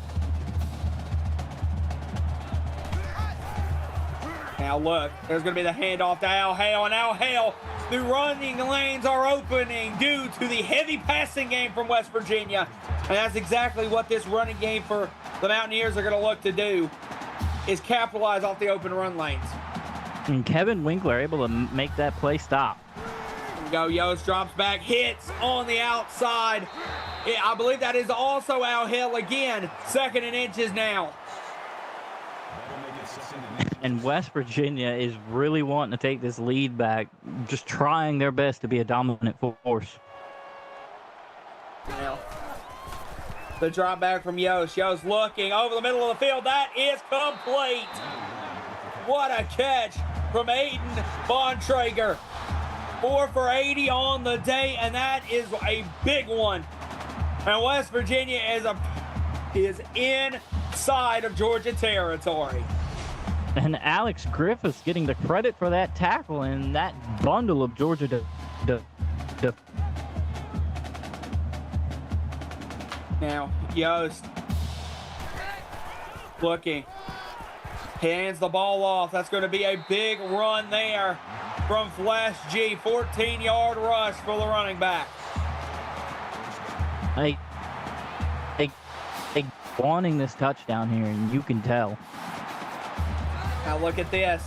Now look, there's going to be the handoff to Al Hale, and Al Hale, the running lanes are opening due to the heavy passing game from West Virginia. And that's exactly what this running game for the Mountaineers are going to look to do, is capitalize off the open run lanes. And Kevin Winkler able to make that play stop. Go, Yost drops back, hits on the outside. I believe that is also Al Hill again. 2nd and inches now. And West Virginia is really wanting to take this lead back, just trying their best to be a dominant force. Now, the drop back from Yost. Yost looking over the middle of the field. That is complete. What a catch from Aiden Bontrager. 4 for 80 on the day, and that is a big one. And West Virginia is inside of Georgia territory. And Alex Griffiths getting the credit for that tackle and that bundle of Georgia. Now, Yost looking. Hands the ball off. That's going to be a big run there from Flash G. 14-yard rush for the running back. They wanting this touchdown here, and you can tell. Now look at this.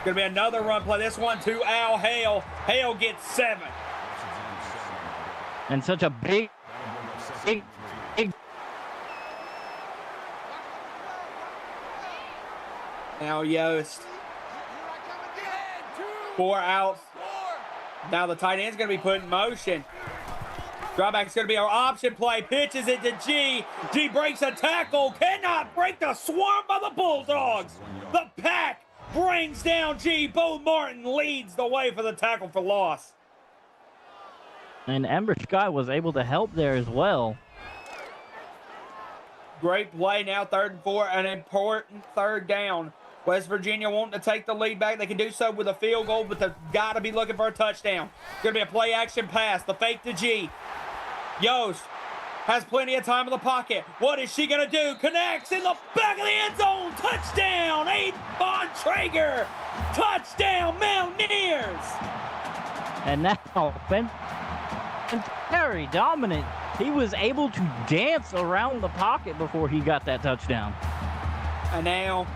Going to be another run play. This one to Al Hale. Hale gets 7. And such a big. Now Yost. 4 outs. Now the tight end's going to be put in motion. Drawback's going to be our option play. Pitches it to G. G breaks a tackle. Cannot break the swarm by the Bulldogs. The pack brings down G. Bo Martin leads the way for the tackle for loss. And Ember Sky was able to help there as well. Great play now, 3rd and 4, an important 3rd down. West Virginia wanting to take the lead back. They can do so with a field goal, but they've got to be looking for a touchdown. Going to be a play-action pass. The fake to G. Yost has plenty of time in the pocket. What is she going to do? Connects in the back of the end zone. Touchdown, Aiden Bontrager. Touchdown, Mountaineers. And now, very dominant. He was able to dance around the pocket before he got that touchdown. And now,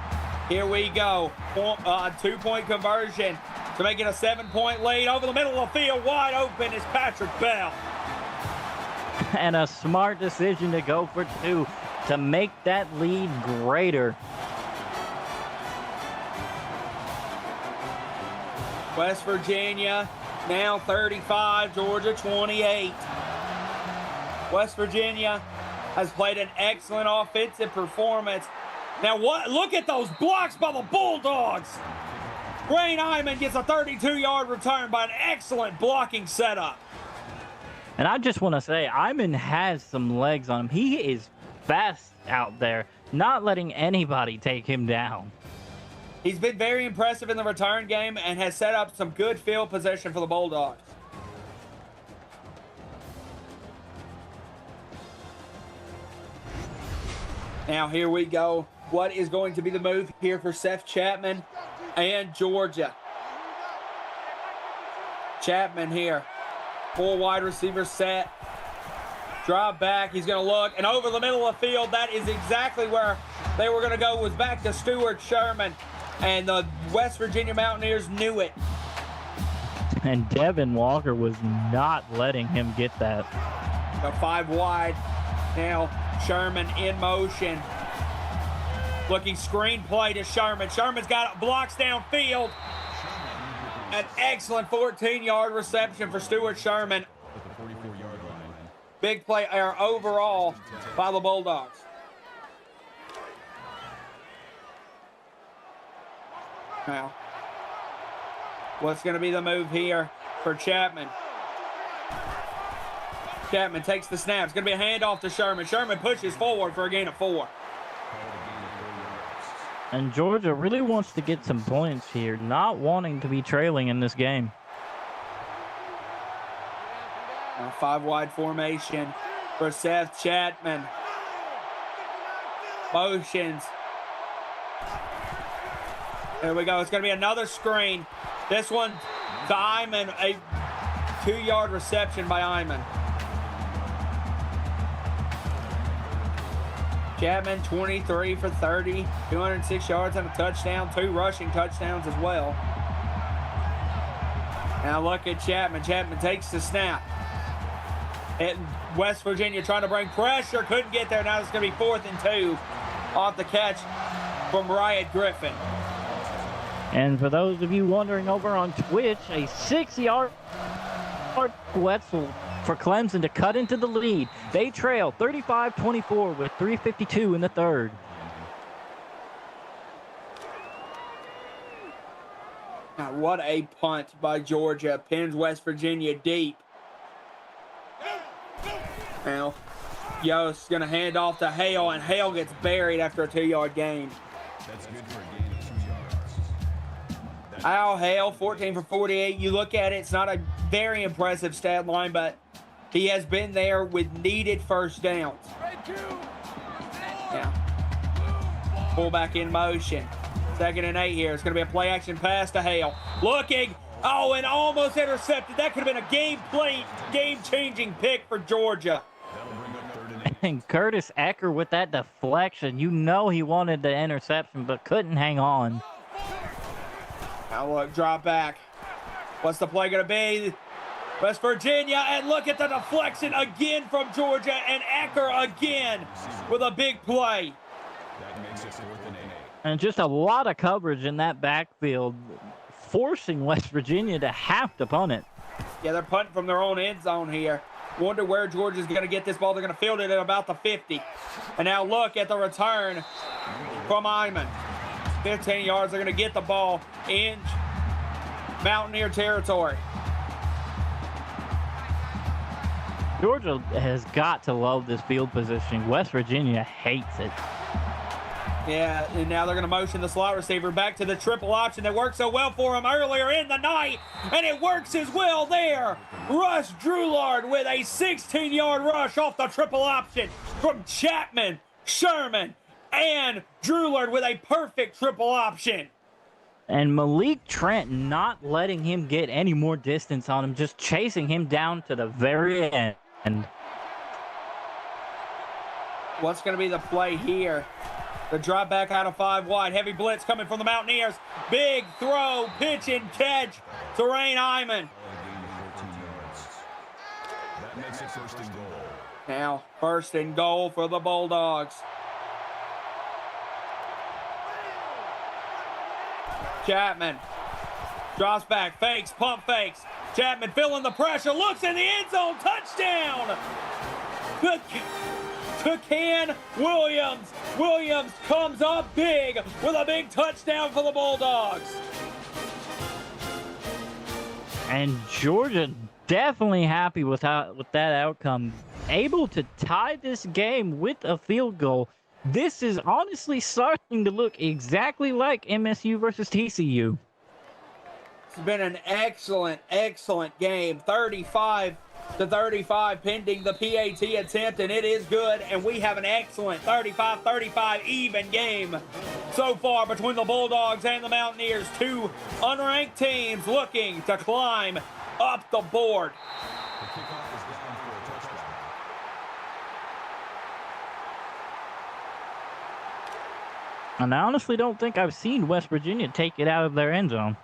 here we go. 2-point conversion to make it a 7-point lead. Over the middle of the field, wide open is Patrick Bell. And a smart decision to go for 2 to make that lead greater. West Virginia now 35, Georgia 28. West Virginia has played an excellent offensive performance. Now look at those blocks by the Bulldogs. Brain Hyman gets a 32-yard return by an excellent blocking setup. And I just want to say, Iman has some legs on him. He is fast out there, not letting anybody take him down. He's been very impressive in the return game and has set up some good field position for the Bulldogs. Now here we go. What is going to be the move here for Seth Chapman and Georgia? Chapman here. 4 wide receivers set. Drive back. He's going to look. And over the middle of the field, that is exactly where they were going to go, was back to Stuart Sherman. And the West Virginia Mountaineers knew it. And Devin Walker was not letting him get that. The 5 wide. Now Sherman in motion. Looking screen play to Sherman. Sherman's got blocks downfield. An excellent 14-yard reception for Stuart Sherman. Big play error overall by the Bulldogs. Now, what's going to be the move here for Chapman? Chapman takes the snap. It's going to be a handoff to Sherman. Sherman pushes forward for a gain of 4. And Georgia really wants to get some points here, not wanting to be trailing in this game. A 5 wide formation for Seth Chapman. Motions. There we go. It's going to be another screen. This one to Iman. A 2-yard reception by Iman. Chapman, 23 for 30, 206 yards and a touchdown, 2 rushing touchdowns as well. Now look at Chapman. Chapman takes the snap. And West Virginia trying to bring pressure, couldn't get there. Now it's going to be 4th and 2 off the catch from Riot Griffin. And for those of you wondering over on Twitch, a 6-yard Wetzel for Clemson to cut into the lead. They trail 35-24 with 3:52 in the third. Now what a punt by Georgia. Pins West Virginia deep. Now Yost going to hand off to Hale, and Hale gets buried after a 2-yard gain. That's good for a gain of 2 yards. Al Hale, 14 for 48. You look at it, it's not a very impressive stat line, but he has been there with needed first downs. Now, fullback in motion. 2nd and 8 here. It's going to be a play action pass to Hale. Looking. Oh, and almost intercepted. That could have been a game-changing pick for Georgia. And Curtis Ecker with that deflection. You know he wanted the interception, but couldn't hang on. Now look, drop back. What's the play going to be? West Virginia, and look at the deflection again from Georgia, and Ecker again with a big play. That makes it 4th and 8. And just a lot of coverage in that backfield, forcing West Virginia to have to punt it. Yeah, they're punting from their own end zone here. Wonder where Georgia's going to get this ball. They're going to field it at about the 50. And now look at the return from Iman. 15 yards. They're going to get the ball in Mountaineer territory. Georgia has got to love this field positioning. West Virginia hates it. Yeah, and now they're going to motion the slot receiver back to the triple option that worked so well for him earlier in the night, and it works as well there. Russ Drulard with a 16-yard rush off the triple option from Chapman, Sherman, and Drulard with a perfect triple option. And Malik Trent not letting him get any more distance on him, just chasing him down to the very end. What's going to be the play here? The drop back out of 5 wide. Heavy blitz coming from the Mountaineers. Big throw, pitch and catch to Rain Iman. That makes it 1st and goal. Now, 1st and goal for the Bulldogs. Chapman drops back, fakes, pump fakes. Chapman feeling the pressure, looks in the end zone, touchdown! To Ken Williams. Williams comes up big with a big touchdown for the Bulldogs. And Georgia definitely happy with that outcome. Able to tie this game with a field goal. This is honestly starting to look exactly like MSU versus TCU. It's been an excellent game. 35-35 pending the PAT attempt, and it is good. And we have an excellent 35-35 even game so far between the Bulldogs and the Mountaineers. 2 unranked teams looking to climb up the board. The kickoff is down for a touchdown. And I honestly don't think I've seen West Virginia take it out of their end zone.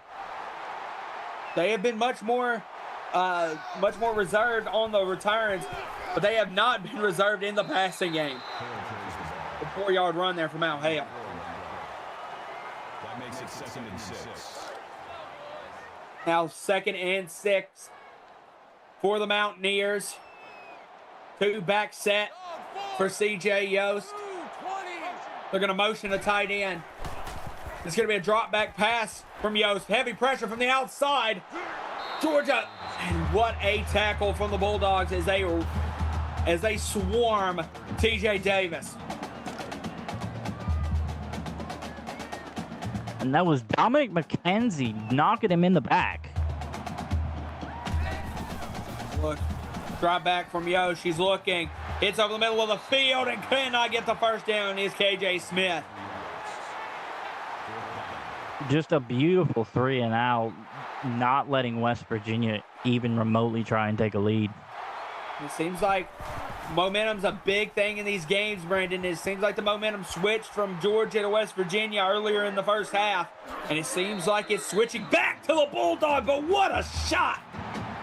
They have been much more reserved on the returns, but they have not been reserved in the passing game. The 4-yard run there from Al Hale. That makes it 2nd and 6. Now 2nd and 6 for the Mountaineers. 2 back set for CJ Yost. They're going to motion a tight end. It's going to be a drop back pass from Yost. Heavy pressure from the outside. Georgia, and what a tackle from the Bulldogs as they swarm TJ Davis. And that was Dominic McKenzie knocking him in the back. Look, drop back from Yost. She's looking. Hits over the middle of the field and cannot get the first down. Is KJ Smith. Just a beautiful 3 and out, not letting West Virginia even remotely try and take a lead. It seems like Momentum's a big thing in these games, Brandon. It seems like the momentum switched from Georgia to West Virginia earlier in the first half, and it seems like it's switching back to the Bulldogs, but what a shot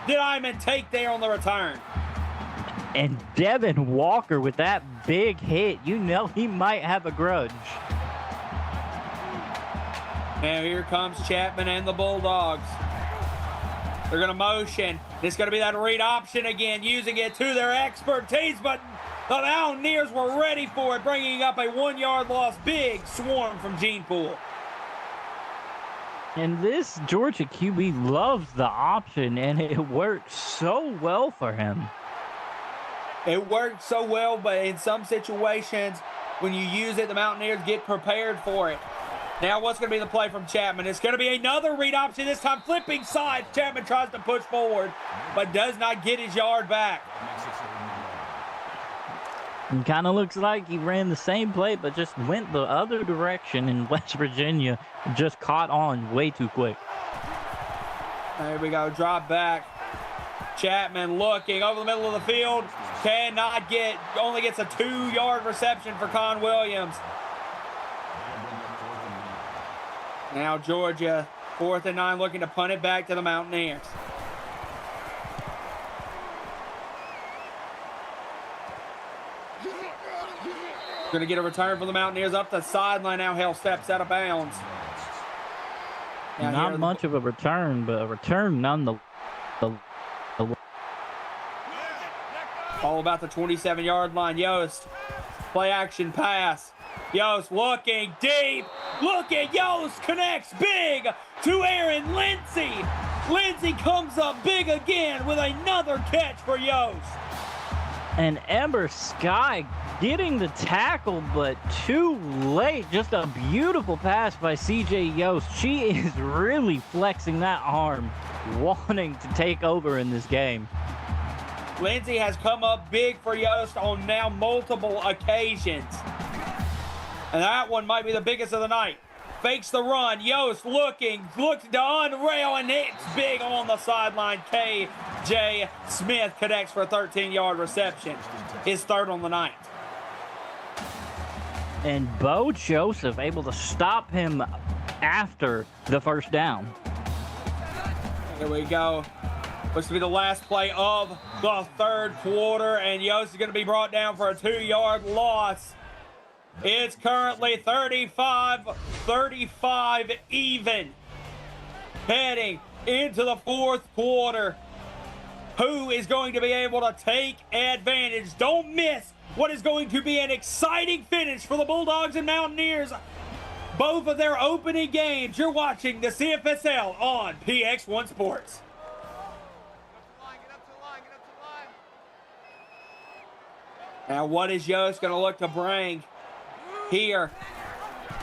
did Iman take there on the return. And Devin Walker with that big hit, you know he might have a grudge. Now here comes Chapman and the Bulldogs. They're going to motion. This is going to be that read option again, using it to their expertise, but the Mountaineers were ready for it, bringing up a 1-yard loss. Big swarm from Gene Poole. And this Georgia QB loves the option, and it works so well for him. It works so well, but in some situations, when you use it, the Mountaineers get prepared for it. Now what's going to be the play from Chapman? It's going to be another read option, this time flipping sides. Chapman tries to push forward, but does not get his yard back. It kind of looks like he ran the same play, but just went the other direction, and West Virginia just caught on way too quick. There we go, drop back. Chapman looking over the middle of the field. Cannot get, only gets a 2-yard reception for Con Williams. Now Georgia, 4th and 9, looking to punt it back to the Mountaineers. Going to get a return for the Mountaineers up the sideline. Now Hale steps out of bounds. Now not much of a return, but a return nonetheless. All about the 27-yard line. Yost, play action pass. Yost looking deep. Look at Yost, connects big to Aaron Lindsey. Lindsey comes up big again with another catch for Yost. And Ember Sky getting the tackle, but too late. Just a beautiful pass by CJ Yost. She is really flexing that arm, wanting to take over in this game. Lindsey has come up big for Yost on now multiple occasions. And that one might be the biggest of the night. Fakes the run. Yost looks to unrail, and it's big on the sideline. K.J. Smith connects for a 13-yard reception. His third on the night. And Bo Joseph able to stop him after the first down. Here we go. Looks to be the last play of the third quarter, and Yost is going to be brought down for a 2-yard loss. It's currently 35-35 even. Heading into the fourth quarter. Who is going to be able to take advantage? Don't miss what is going to be an exciting finish for the Bulldogs and Mountaineers. Both of their opening games. You're watching the CFSL on PX1 Sports. Now what is Yost going to look to bring here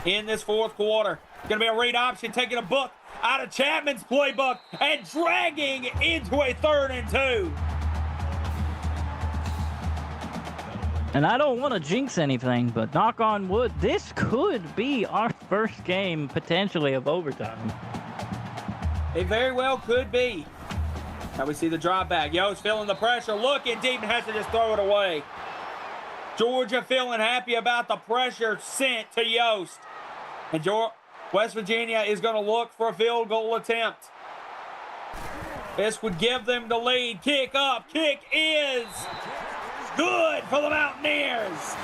in this fourth quarter? Going to be a read option, taking a book out of Chapman's playbook and dragging into a 3rd and 2. And I don't want to jinx anything, but knock on wood, this could be our first game potentially of overtime. It very well could be. Now we see the drop back. Yost feeling the pressure, looking deep, and has to just throw it away. Georgia feeling happy about the pressure sent to Yost. And West Virginia is going to look for a field goal attempt. This would give them the lead. Kick up. Kick is good for the Mountaineers.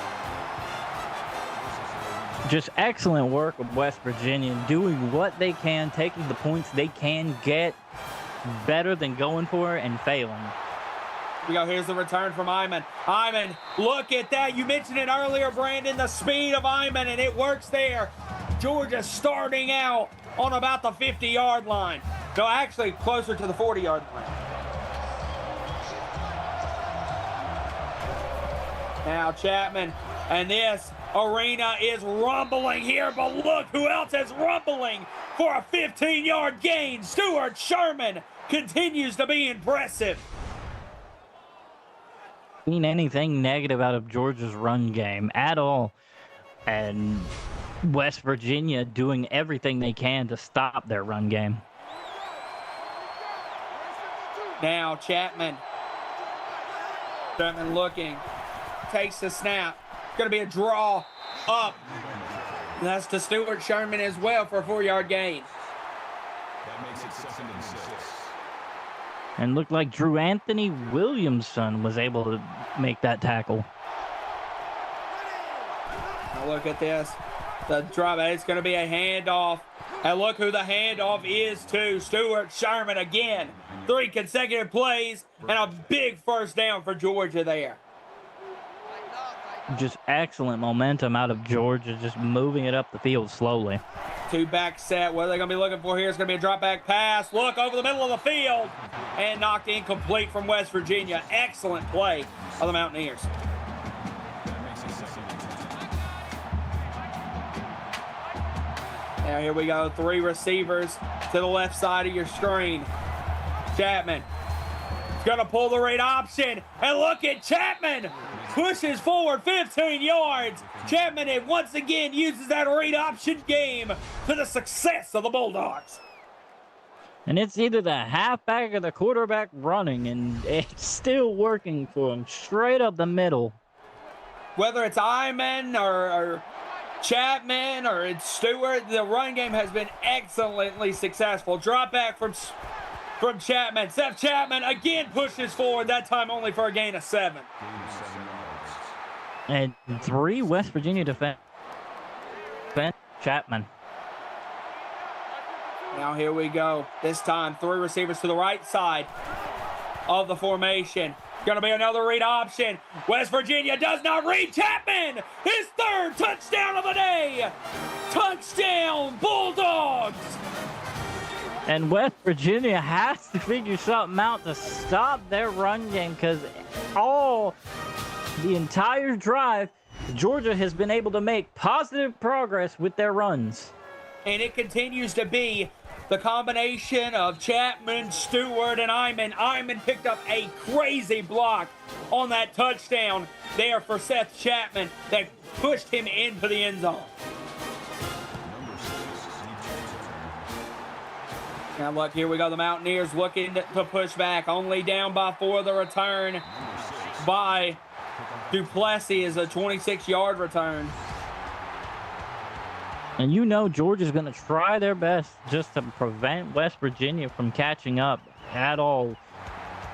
Just excellent work of West Virginia, doing what they can, taking the points they can get, better than going for it and failing. Here we go. Here's the return from Iman. Iman, look at that. You mentioned it earlier, Brandon, the speed of Iman, and it works there. Georgia starting out on about the 50-yard line. No, actually closer to the 40-yard line. Now Chapman, and this arena is rumbling here, but look who else is rumbling for a 15-yard gain. Stuart Sherman continues to be impressive. Seen anything negative out of Georgia's run game at all, and West Virginia doing everything they can to stop their run game. Now Chapman looking, takes the snap. It's going to be a draw up. And that's to Stuart Sherman as well for a 4-yard gain. That makes it 2nd and 6. And looked like Drew Anthony Williamson was able to make that tackle. Now look at this. The drop, it's going to be a handoff. And look who the handoff is to. Stuart Sherman again. 3 consecutive plays and a big first down for Georgia there. Just excellent momentum out of Georgia, just moving it up the field slowly. 2-back set. What are they going to be looking for here? It's going to be a drop back pass. Look over the middle of the field and knocked incomplete from West Virginia. Excellent play of the Mountaineers. Now here we go. 3 receivers to the left side of your screen. Chapman is going to pull the read option. And look at Chapman. Pushes forward 15 yards. Chapman once again uses that read option game to the success of the Bulldogs. And it's either the halfback or the quarterback running, and it's still working for him straight up the middle. Whether it's Iman or Chapman or it's Stewart, the run game has been excellently successful. Drop back from Chapman. Seth Chapman again pushes forward, that time only for a gain of 7. And 3 West Virginia defense. Chapman. Now here we go. This time 3 receivers to the right side of the formation. Going to be another read option. West Virginia does not read. Chapman, his 3rd touchdown of the day. Touchdown, Bulldogs. And West Virginia has to figure something out to stop their run game, because the entire drive, Georgia has been able to make positive progress with their runs. And it continues to be the combination of Chapman, Stewart, and Iman. Iman picked up a crazy block on that touchdown there for Seth Chapman that pushed him into the end zone. Now look, here we go. The Mountaineers looking to push back. Only down by 4. The return by Duplessis is a 26-yard return. And you know Georgia's going to try their best just to prevent West Virginia from catching up at all,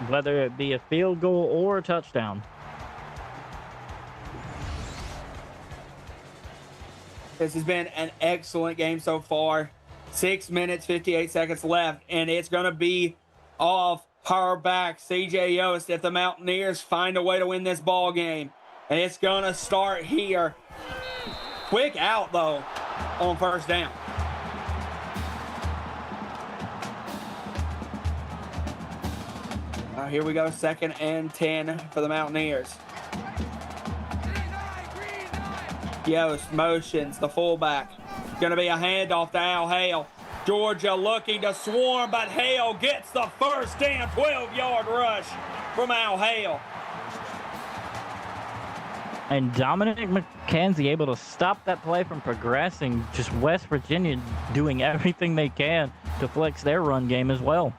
whether it be a field goal or a touchdown. This has been an excellent game so far. 6 minutes, 58 seconds left, and it's going to be off her back, CJ Yost, if the Mountaineers find a way to win this ball game. And it's going to start here. Quick out, though, on first down. Here we go, 2nd and 10 for the Mountaineers. Yost motions the fullback. Going to be a handoff to Al Hale. Georgia looking to swarm, but Hale gets the first down. 12-yard rush from Al Hale. And Dominic McKenzie able to stop that play from progressing. Just West Virginia doing everything they can to flex their run game as well.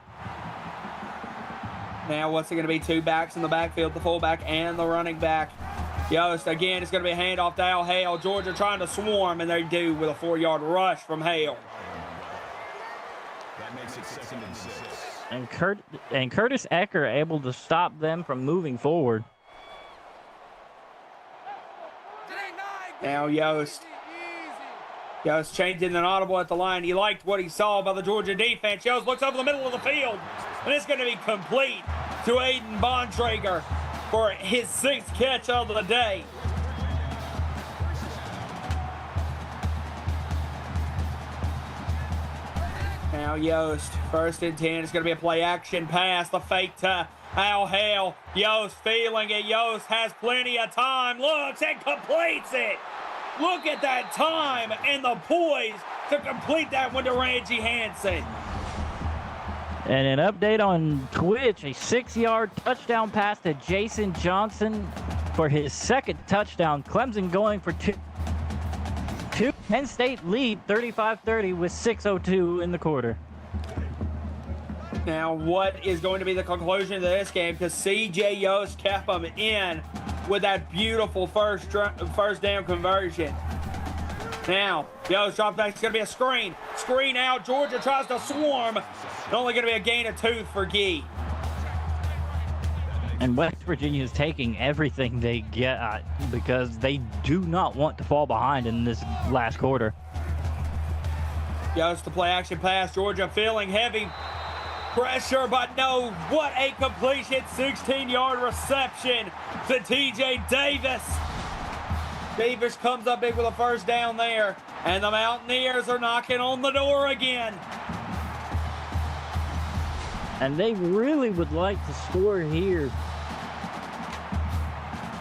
Now what's it going to be? 2 backs in the backfield, the fullback and the running back. Yost, again, it's going to be a handoff to Al Hale. Georgia trying to swarm, and they do with a 4-yard rush from Hale. That makes it 2nd and 6. And Curtis Ecker able to stop them from moving forward. Now Yost changing an audible at the line. He liked what he saw by the Georgia defense. Yost looks over the middle of the field, and it's going to be complete to Aiden Bontrager for his 6th catch of the day. Now Yost, 1st and 10. It's going to be a play action pass. The fake to Al Hale. Yost feeling it. Yost has plenty of time. Looks and completes it. Look at that time and the poise to complete that one to Rangy Hansen. And an update on Twitch, a 6-yard touchdown pass to Jason Johnson for his 2nd touchdown. Clemson going for 2. Penn State lead 35-30 with 6:02 in the quarter. Now, what is going to be the conclusion of this game? Because C.J. Yost kept them in with that beautiful first down conversion. Now, Yost drops back. It's going to be a screen. Screen out. Georgia tries to swarm. It's only going to be a gain of 2 for Gee. And West Virginia is taking everything they get because they do not want to fall behind in this last quarter. Yost to play action pass. Georgia feeling heavy pressure, but no. What a completion. 16-yard reception to TJ Davis. Davis comes up big with a first down there, and the Mountaineers are knocking on the door again. And they really would like to score here.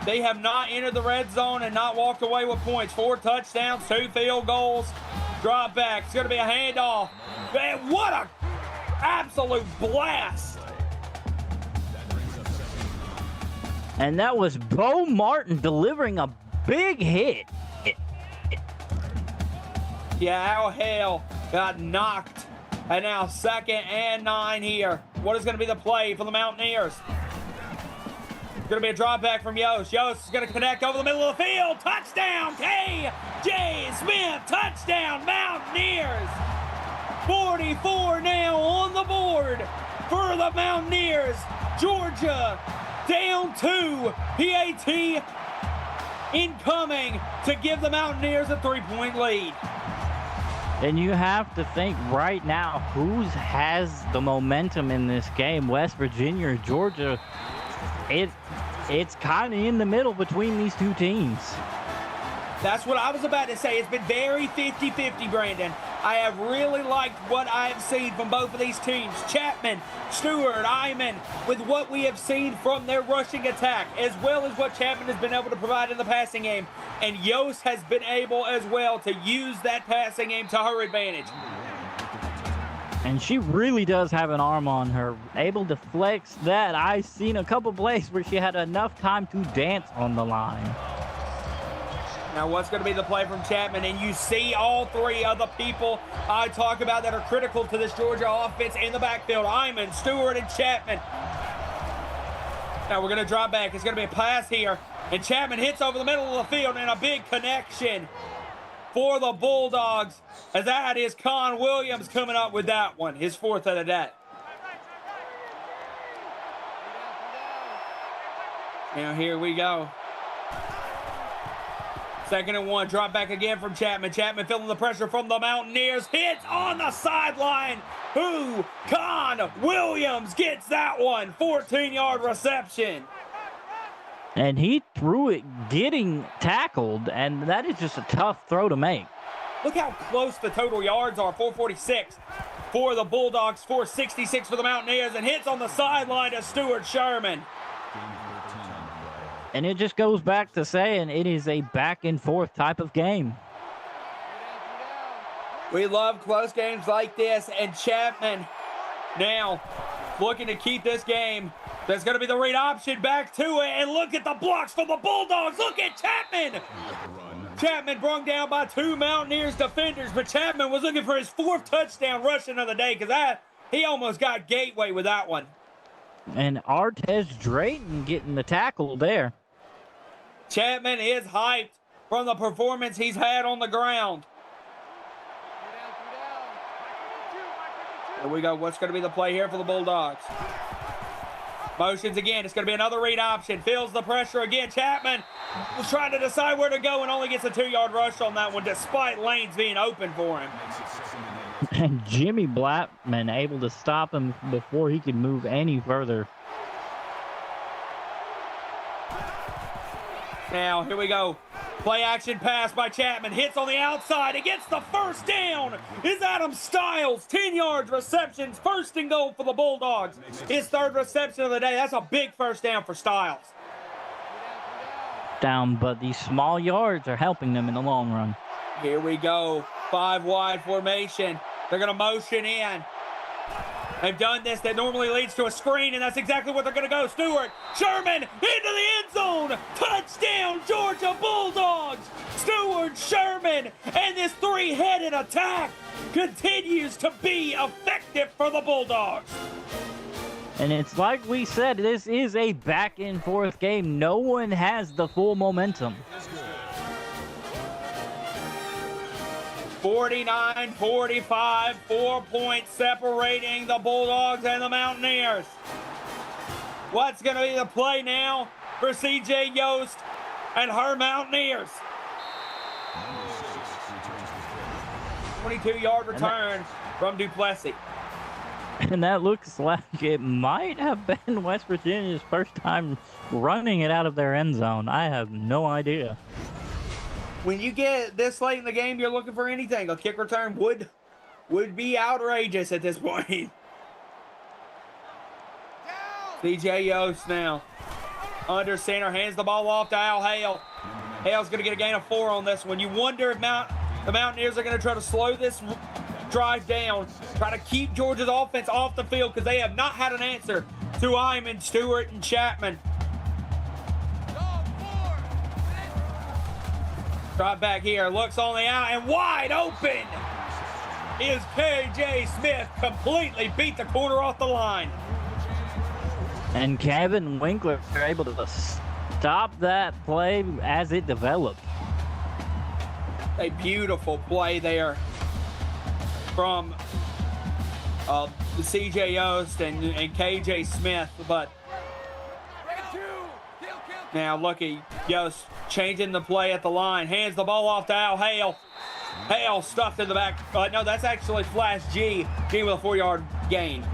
They have not entered the red zone and not walked away with points. 4 touchdowns, 2 field goals. Drop back. It's going to be a handoff. Man, what a absolute blast. And that was Bo Martin delivering a big hit. Yeah, Al Hale got knocked. And now 2nd and 9 here. What is going to be the play for the Mountaineers? It's going to be a drop back from Yost. Yost is going to connect over the middle of the field. Touchdown, K.J. Smith. Touchdown, Mountaineers. 44 now on the board for the Mountaineers. Georgia down 2. PAT incoming to give the Mountaineers a 3-point lead. And you have to think right now, who has the momentum in this game? West Virginia or Georgia? It's kind of in the middle between these two teams. That's what I was about to say. It's been very 50-50, Brandon. I have really liked what I have seen from both of these teams. Chapman, Stewart, Iman, with what we have seen from their rushing attack, as well as what Chapman has been able to provide in the passing game. And Yost has been able as well to use that passing game to her advantage. And she really does have an arm on her, able to flex that. I've seen a couple plays where she had enough time to dance on the line. Now what's going to be the play from Chapman? And you see all 3 of the people I talk about that are critical to this Georgia offense in the backfield. Iman, Stewart, and Chapman. Now we're going to drop back. It's going to be a pass here. And Chapman hits over the middle of the field, and a big connection for the Bulldogs. As that is Con Williams coming up with that one. His 4th of the day. Now here we go. 2nd and 1, drop back again from Chapman. Chapman feeling the pressure from the Mountaineers. Hits on the sideline. Who? Con Williams gets that one. 14-yard reception. And he threw it getting tackled, and that is just a tough throw to make. Look how close the total yards are. 446 for the Bulldogs, 466 for the Mountaineers, and hits on the sideline to Stuart Sherman. And it just goes back to saying it is a back and forth type of game. We love close games like this, and Chapman now looking to keep this game. There's going to be the read option back to it, and look at the blocks for the Bulldogs. Look at Chapman. Chapman brung down by 2 Mountaineers defenders, but Chapman was looking for his 4th touchdown rushing of the day because he almost got gateway with that one. And Artez Drayton getting the tackle there. Chapman is hyped from the performance he's had on the ground. Here we go. What's going to be the play here for the Bulldogs? Motions again. It's going to be another read option. Feels the pressure again. Chapman was trying to decide where to go and only gets a 2-yard rush on that one despite lanes being open for him. And Jimmy Blackman able to stop him before he could move any further. Now, here we go. Play action pass by Chapman. Hits on the outside. It gets the first down. Is Adam Stiles. 10 yards receptions. 1st and goal for the Bulldogs. His 3rd reception of the day. That's a big first down for Stiles. Down, but these small yards are helping them in the long run. Here we go. 5 wide formation. They're going to motion in. They've done this. That normally leads to a screen, and that's exactly what they're going to go. Stewart Sherman into the end zone. Touchdown, Georgia Bulldogs. Stewart Sherman, and this 3-headed attack continues to be effective for the Bulldogs. And it's like we said, this is a back and forth game. No one has the full momentum. 49-45, 4 points separating the Bulldogs and the Mountaineers. What's going to be the play now for CJ Yost and her Mountaineers? 22-yard return from Duplessis. And that looks like it might have been West Virginia's first time running it out of their end zone. I have no idea. When you get this late in the game, you're looking for anything. A kick return would be outrageous at this point. CJ Yost now under center, hands the ball off to Al Hale. Hale's going to get a gain of 4 on this one. You wonder if the Mountaineers are going to try to slow this drive down, try to keep Georgia's offense off the field because they have not had an answer to Iman, Stewart, and Chapman. Drop back here, looks on the out, and wide open is KJ Smith. Completely beat the corner off the line. And Kevin Winkler were able to stop that play as it developed. A beautiful play there from the CJ Yost and KJ Smith, but now look at Yost changing the play at the line, hands the ball off to Al Hale. Hale stuffed in the back. No, that's actually Flash G. G with a 4-yard gain.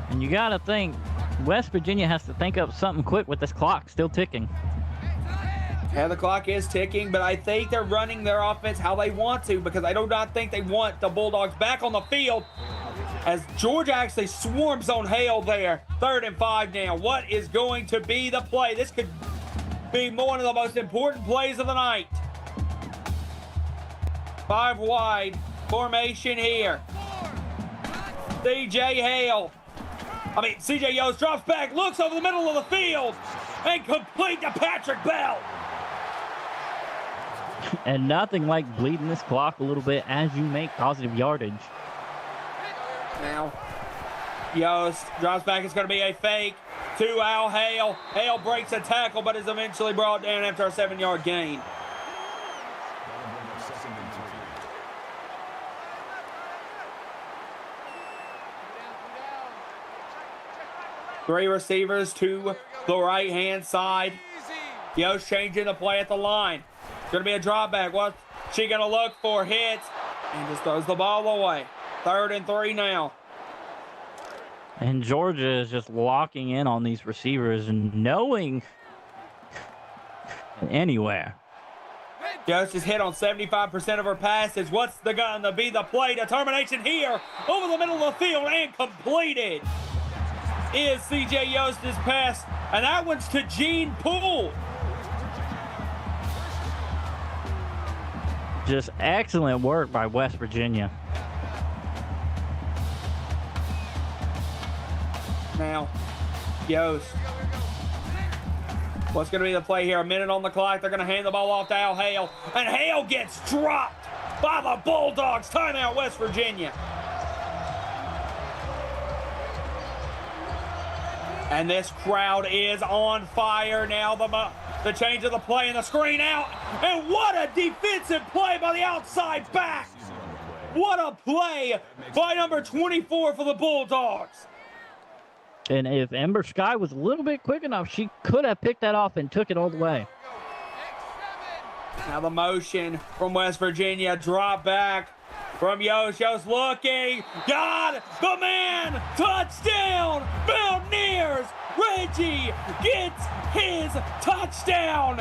And you got to think, West Virginia has to think up something quick with this clock still ticking. Yeah, the clock is ticking, but I think they're running their offense how they want to because I do not think they want the Bulldogs back on the field as Georgia actually swarms on Hale there. 3rd and 5 now. What is going to be the play? This could be one of the most important plays of the night. 5 wide formation here. CJ Yost drops back, looks over the middle of the field, and complete to Patrick Bell. And nothing like bleeding this clock a little bit as you make positive yardage. Now, Yost drops back. It's going to be a fake to Al Hale. Hale breaks a tackle, but is eventually brought down after a 7-yard gain. Three receivers to the right-hand side. Yost changing the play at the line. Going to be a drop back. What's she going to look for? Hits and just throws the ball away. 3rd and 3 now. And Georgia is just locking in on these receivers and knowing anywhere. Yost is hit on 75% of her passes. What's going to be the play? Determination here over the middle of the field and completed is CJ Yost's pass, and that one's to Gene Poole. Just excellent work by West Virginia. Now, Yost. What's going to be the play here? A minute on the clock. They're going to hand the ball off to Al Hale, and Hale gets dropped by the Bulldogs. Timeout, West Virginia. And this crowd is on fire now. The change of the play and the screen out. And what a defensive play by the outside back. What a play by number 24 for the Bulldogs. And if Ember Sky was a little bit quick enough, she could have picked that off and took it all the way. Now the motion from West Virginia. Drop back from Yost. Yost looking. Got the man. Touchdown. Mountaineers. Reggie gets his touchdown.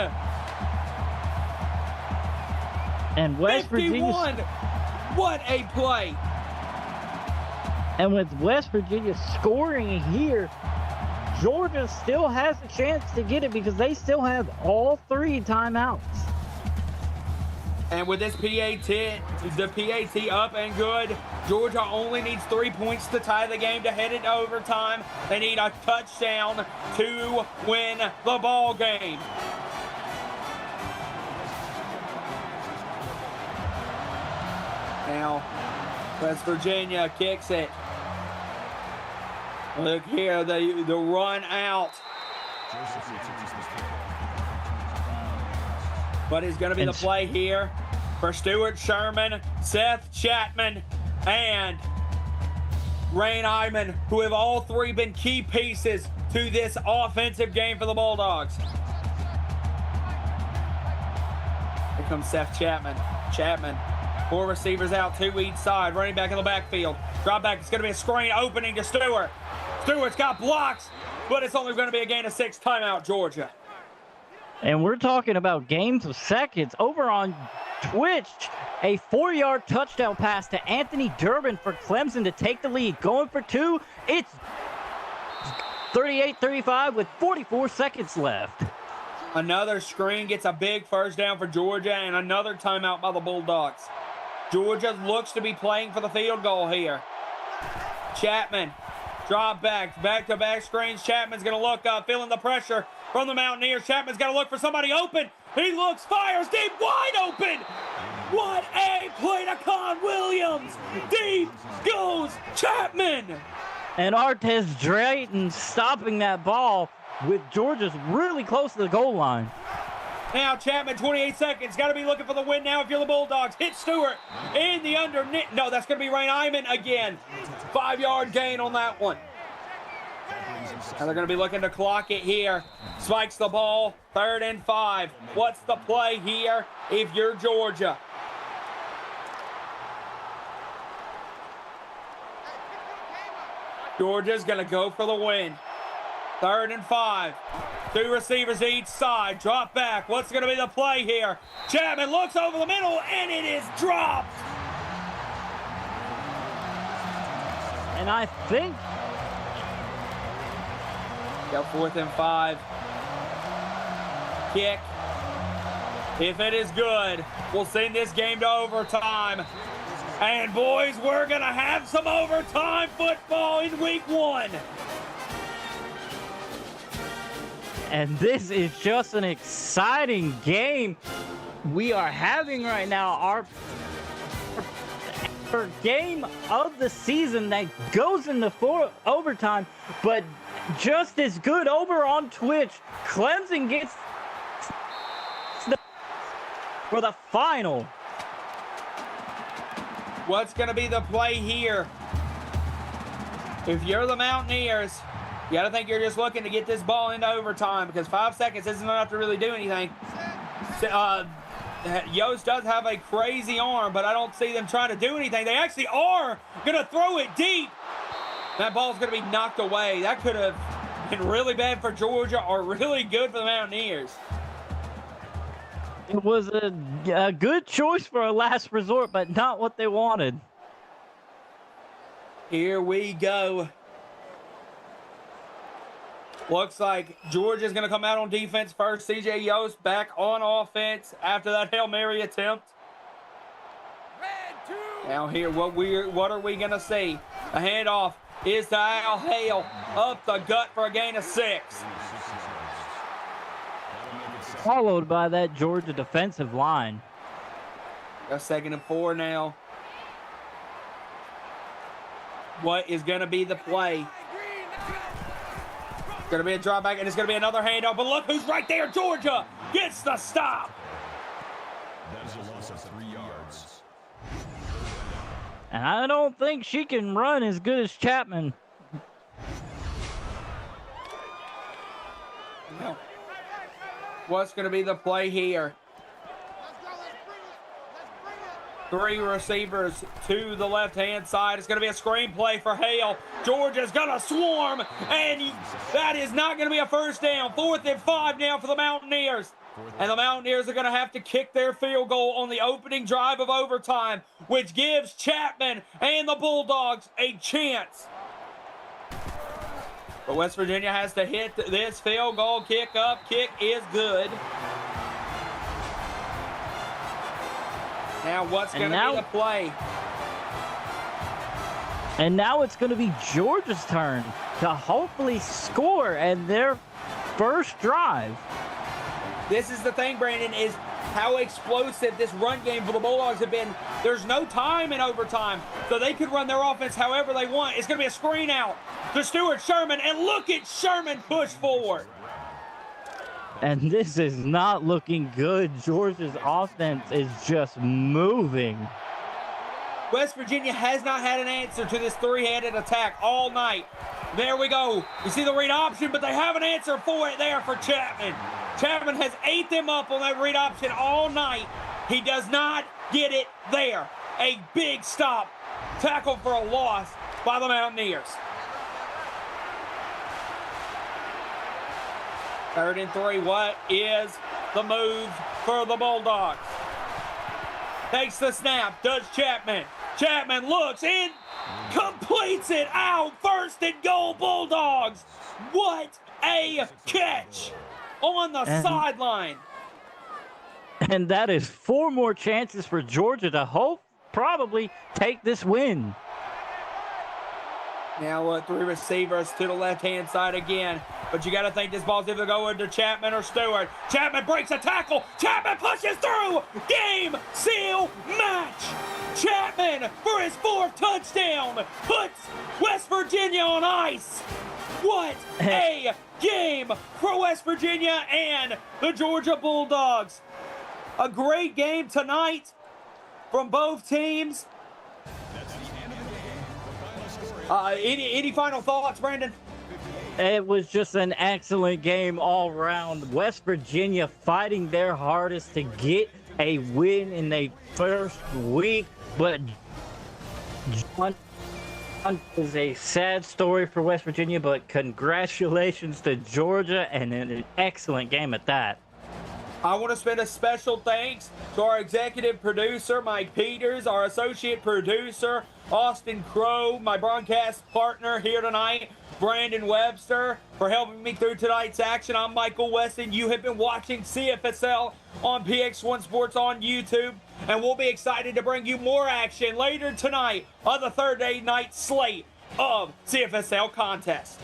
And West 51. Virginia. What a play. And with West Virginia scoring here, Georgia still has a chance to get it because they still have all 3 timeouts. And with this the PAT up and good, Georgia only needs 3 points to tie the game to head it to overtime. They need a touchdown to win the ball game. Now, West Virginia kicks it. Look here, the run out. What is going to be the play here for Stuart Sherman, Seth Chapman, and Rain Hyman, who have all three been key pieces to this offensive game for the Bulldogs. Here comes Seth Chapman. Chapman, 4 receivers out, 2 each side, running back in the backfield. Drop back, it's going to be a screen opening to Stewart. Stewart's got blocks, but it's only going to be a gain of 6. Timeout, Georgia. And we're talking about games of seconds. Over on Twitch, a 4-yard touchdown pass to Anthony Durbin for Clemson to take the lead. Going for 2. It's 38-35 with 44 seconds left. Another screen gets a big first down for Georgia, and another timeout by the Bulldogs. Georgia looks to be playing for the field goal here. Chapman, drop back-to-back screens. Chapman's going to look up, feeling the pressure from the Mountaineers. Chapman's got to look for somebody open. He looks, fires deep, wide open. What a play to Con Williams. Deep goes Chapman. And Artez Drayton stopping that ball with Georgia's really close to the goal line. Now Chapman, 28 seconds. Got to be looking for the win now if you're the Bulldogs. Hit Stewart in the underneath. No, that's going to be Rain Hyman again. 5-yard gain on that one. And they're going to be looking to clock it here. Spikes the ball, 3rd and 5. What's the play here if you're Georgia? Georgia's going to go for the win. 3rd and 5. 2 receivers each side. Drop back. What's going to be the play here? Chapman looks over the middle, and it is dropped. And I think... Got 4th and 5. Kick. If it is good, we'll send this game to overtime. And boys, we're going to have some overtime football in week 1. And this is just an exciting game we are having right now. Our game of the season that goes into overtime, but just as good over on Twitch. Clemson gets for the final. What's going to be the play here? If you're the Mountaineers, you got to think you're just looking to get this ball into overtime because 5 seconds isn't enough to really do anything. Yost does have a crazy arm, but I don't see them trying to do anything. They actually are going to throw it deep. That ball's going to be knocked away. That could have been really bad for Georgia or really good for the Mountaineers. It was a good choice for a last resort, but not what they wanted. Here we go. Looks like Georgia's going to come out on defense first. CJ Yost back on offense after that Hail Mary attempt. Now here, what are we going to see? A handoff is to Al Hale up the gut for a gain of 6. Followed by that Georgia defensive line. A 2nd and 4 now. What is going to be the play? It's going to be a drop back, and it's going to be another handoff. But look who's right there. Georgia gets the stop. That is a loss of 3 yards. And I don't think she can run as good as Chapman. No. What's going to be the play here? 3 receivers to the left-hand side. It's going to be a screenplay for Hale. Georgia's going to swarm, and that is not going to be a first down. 4th and 5 now for the Mountaineers. And the Mountaineers are going to have to kick their field goal on the opening drive of overtime, which gives Chapman and the Bulldogs a chance. But West Virginia has to hit this field goal. Kick up. Kick is good. Now what's going to be the play? And now it's going to be Georgia's turn to hopefully score and their first drive. This is the thing, Brandon, is how explosive this run game for the Bulldogs have been. There's no time in overtime, so they could run their offense however they want. It's going to be a screen out to Stuart Sherman, and look at Sherman push forward. And this is not looking good. Georgia's offense is just moving. West Virginia has not had an answer to this three-handed attack all night. There we go. You see the read option, but they have an answer for it there for Chapman. Chapman has ate them up on that read option all night. He does not get it there. A big stop. Tackle for a loss by the Mountaineers. 3rd and 3. What is the move for the Bulldogs? Takes the snap. Does Chapman. Chapman looks in. Completes it out. 1st and goal, Bulldogs. What a catch on the sideline. And that is 4 more chances for Georgia to probably take this win. Now 3 receivers to the left-hand side again. But you got to think this ball's either going to Chapman or Stewart. Chapman breaks a tackle. Chapman pushes through. Game, seal, match. Chapman for his 4th touchdown puts West Virginia on ice. What a game for West Virginia and the Georgia Bulldogs. A great game tonight from both teams. Any final thoughts, Brandon? It was just an excellent game all around. West Virginia fighting their hardest to get a win in their first week, but is a sad story for West Virginia, but congratulations to Georgia and an excellent game at that. I want to spend a special thanks to our executive producer, Mike Peters, our associate producer, Austin Crow, my broadcast partner here tonight, Brandon Webster, for helping me through tonight's action. I'm Michael Weston. You have been watching CFSL on PX1 Sports on YouTube, and we'll be excited to bring you more action later tonight on the Thursday night slate of CFSL contest.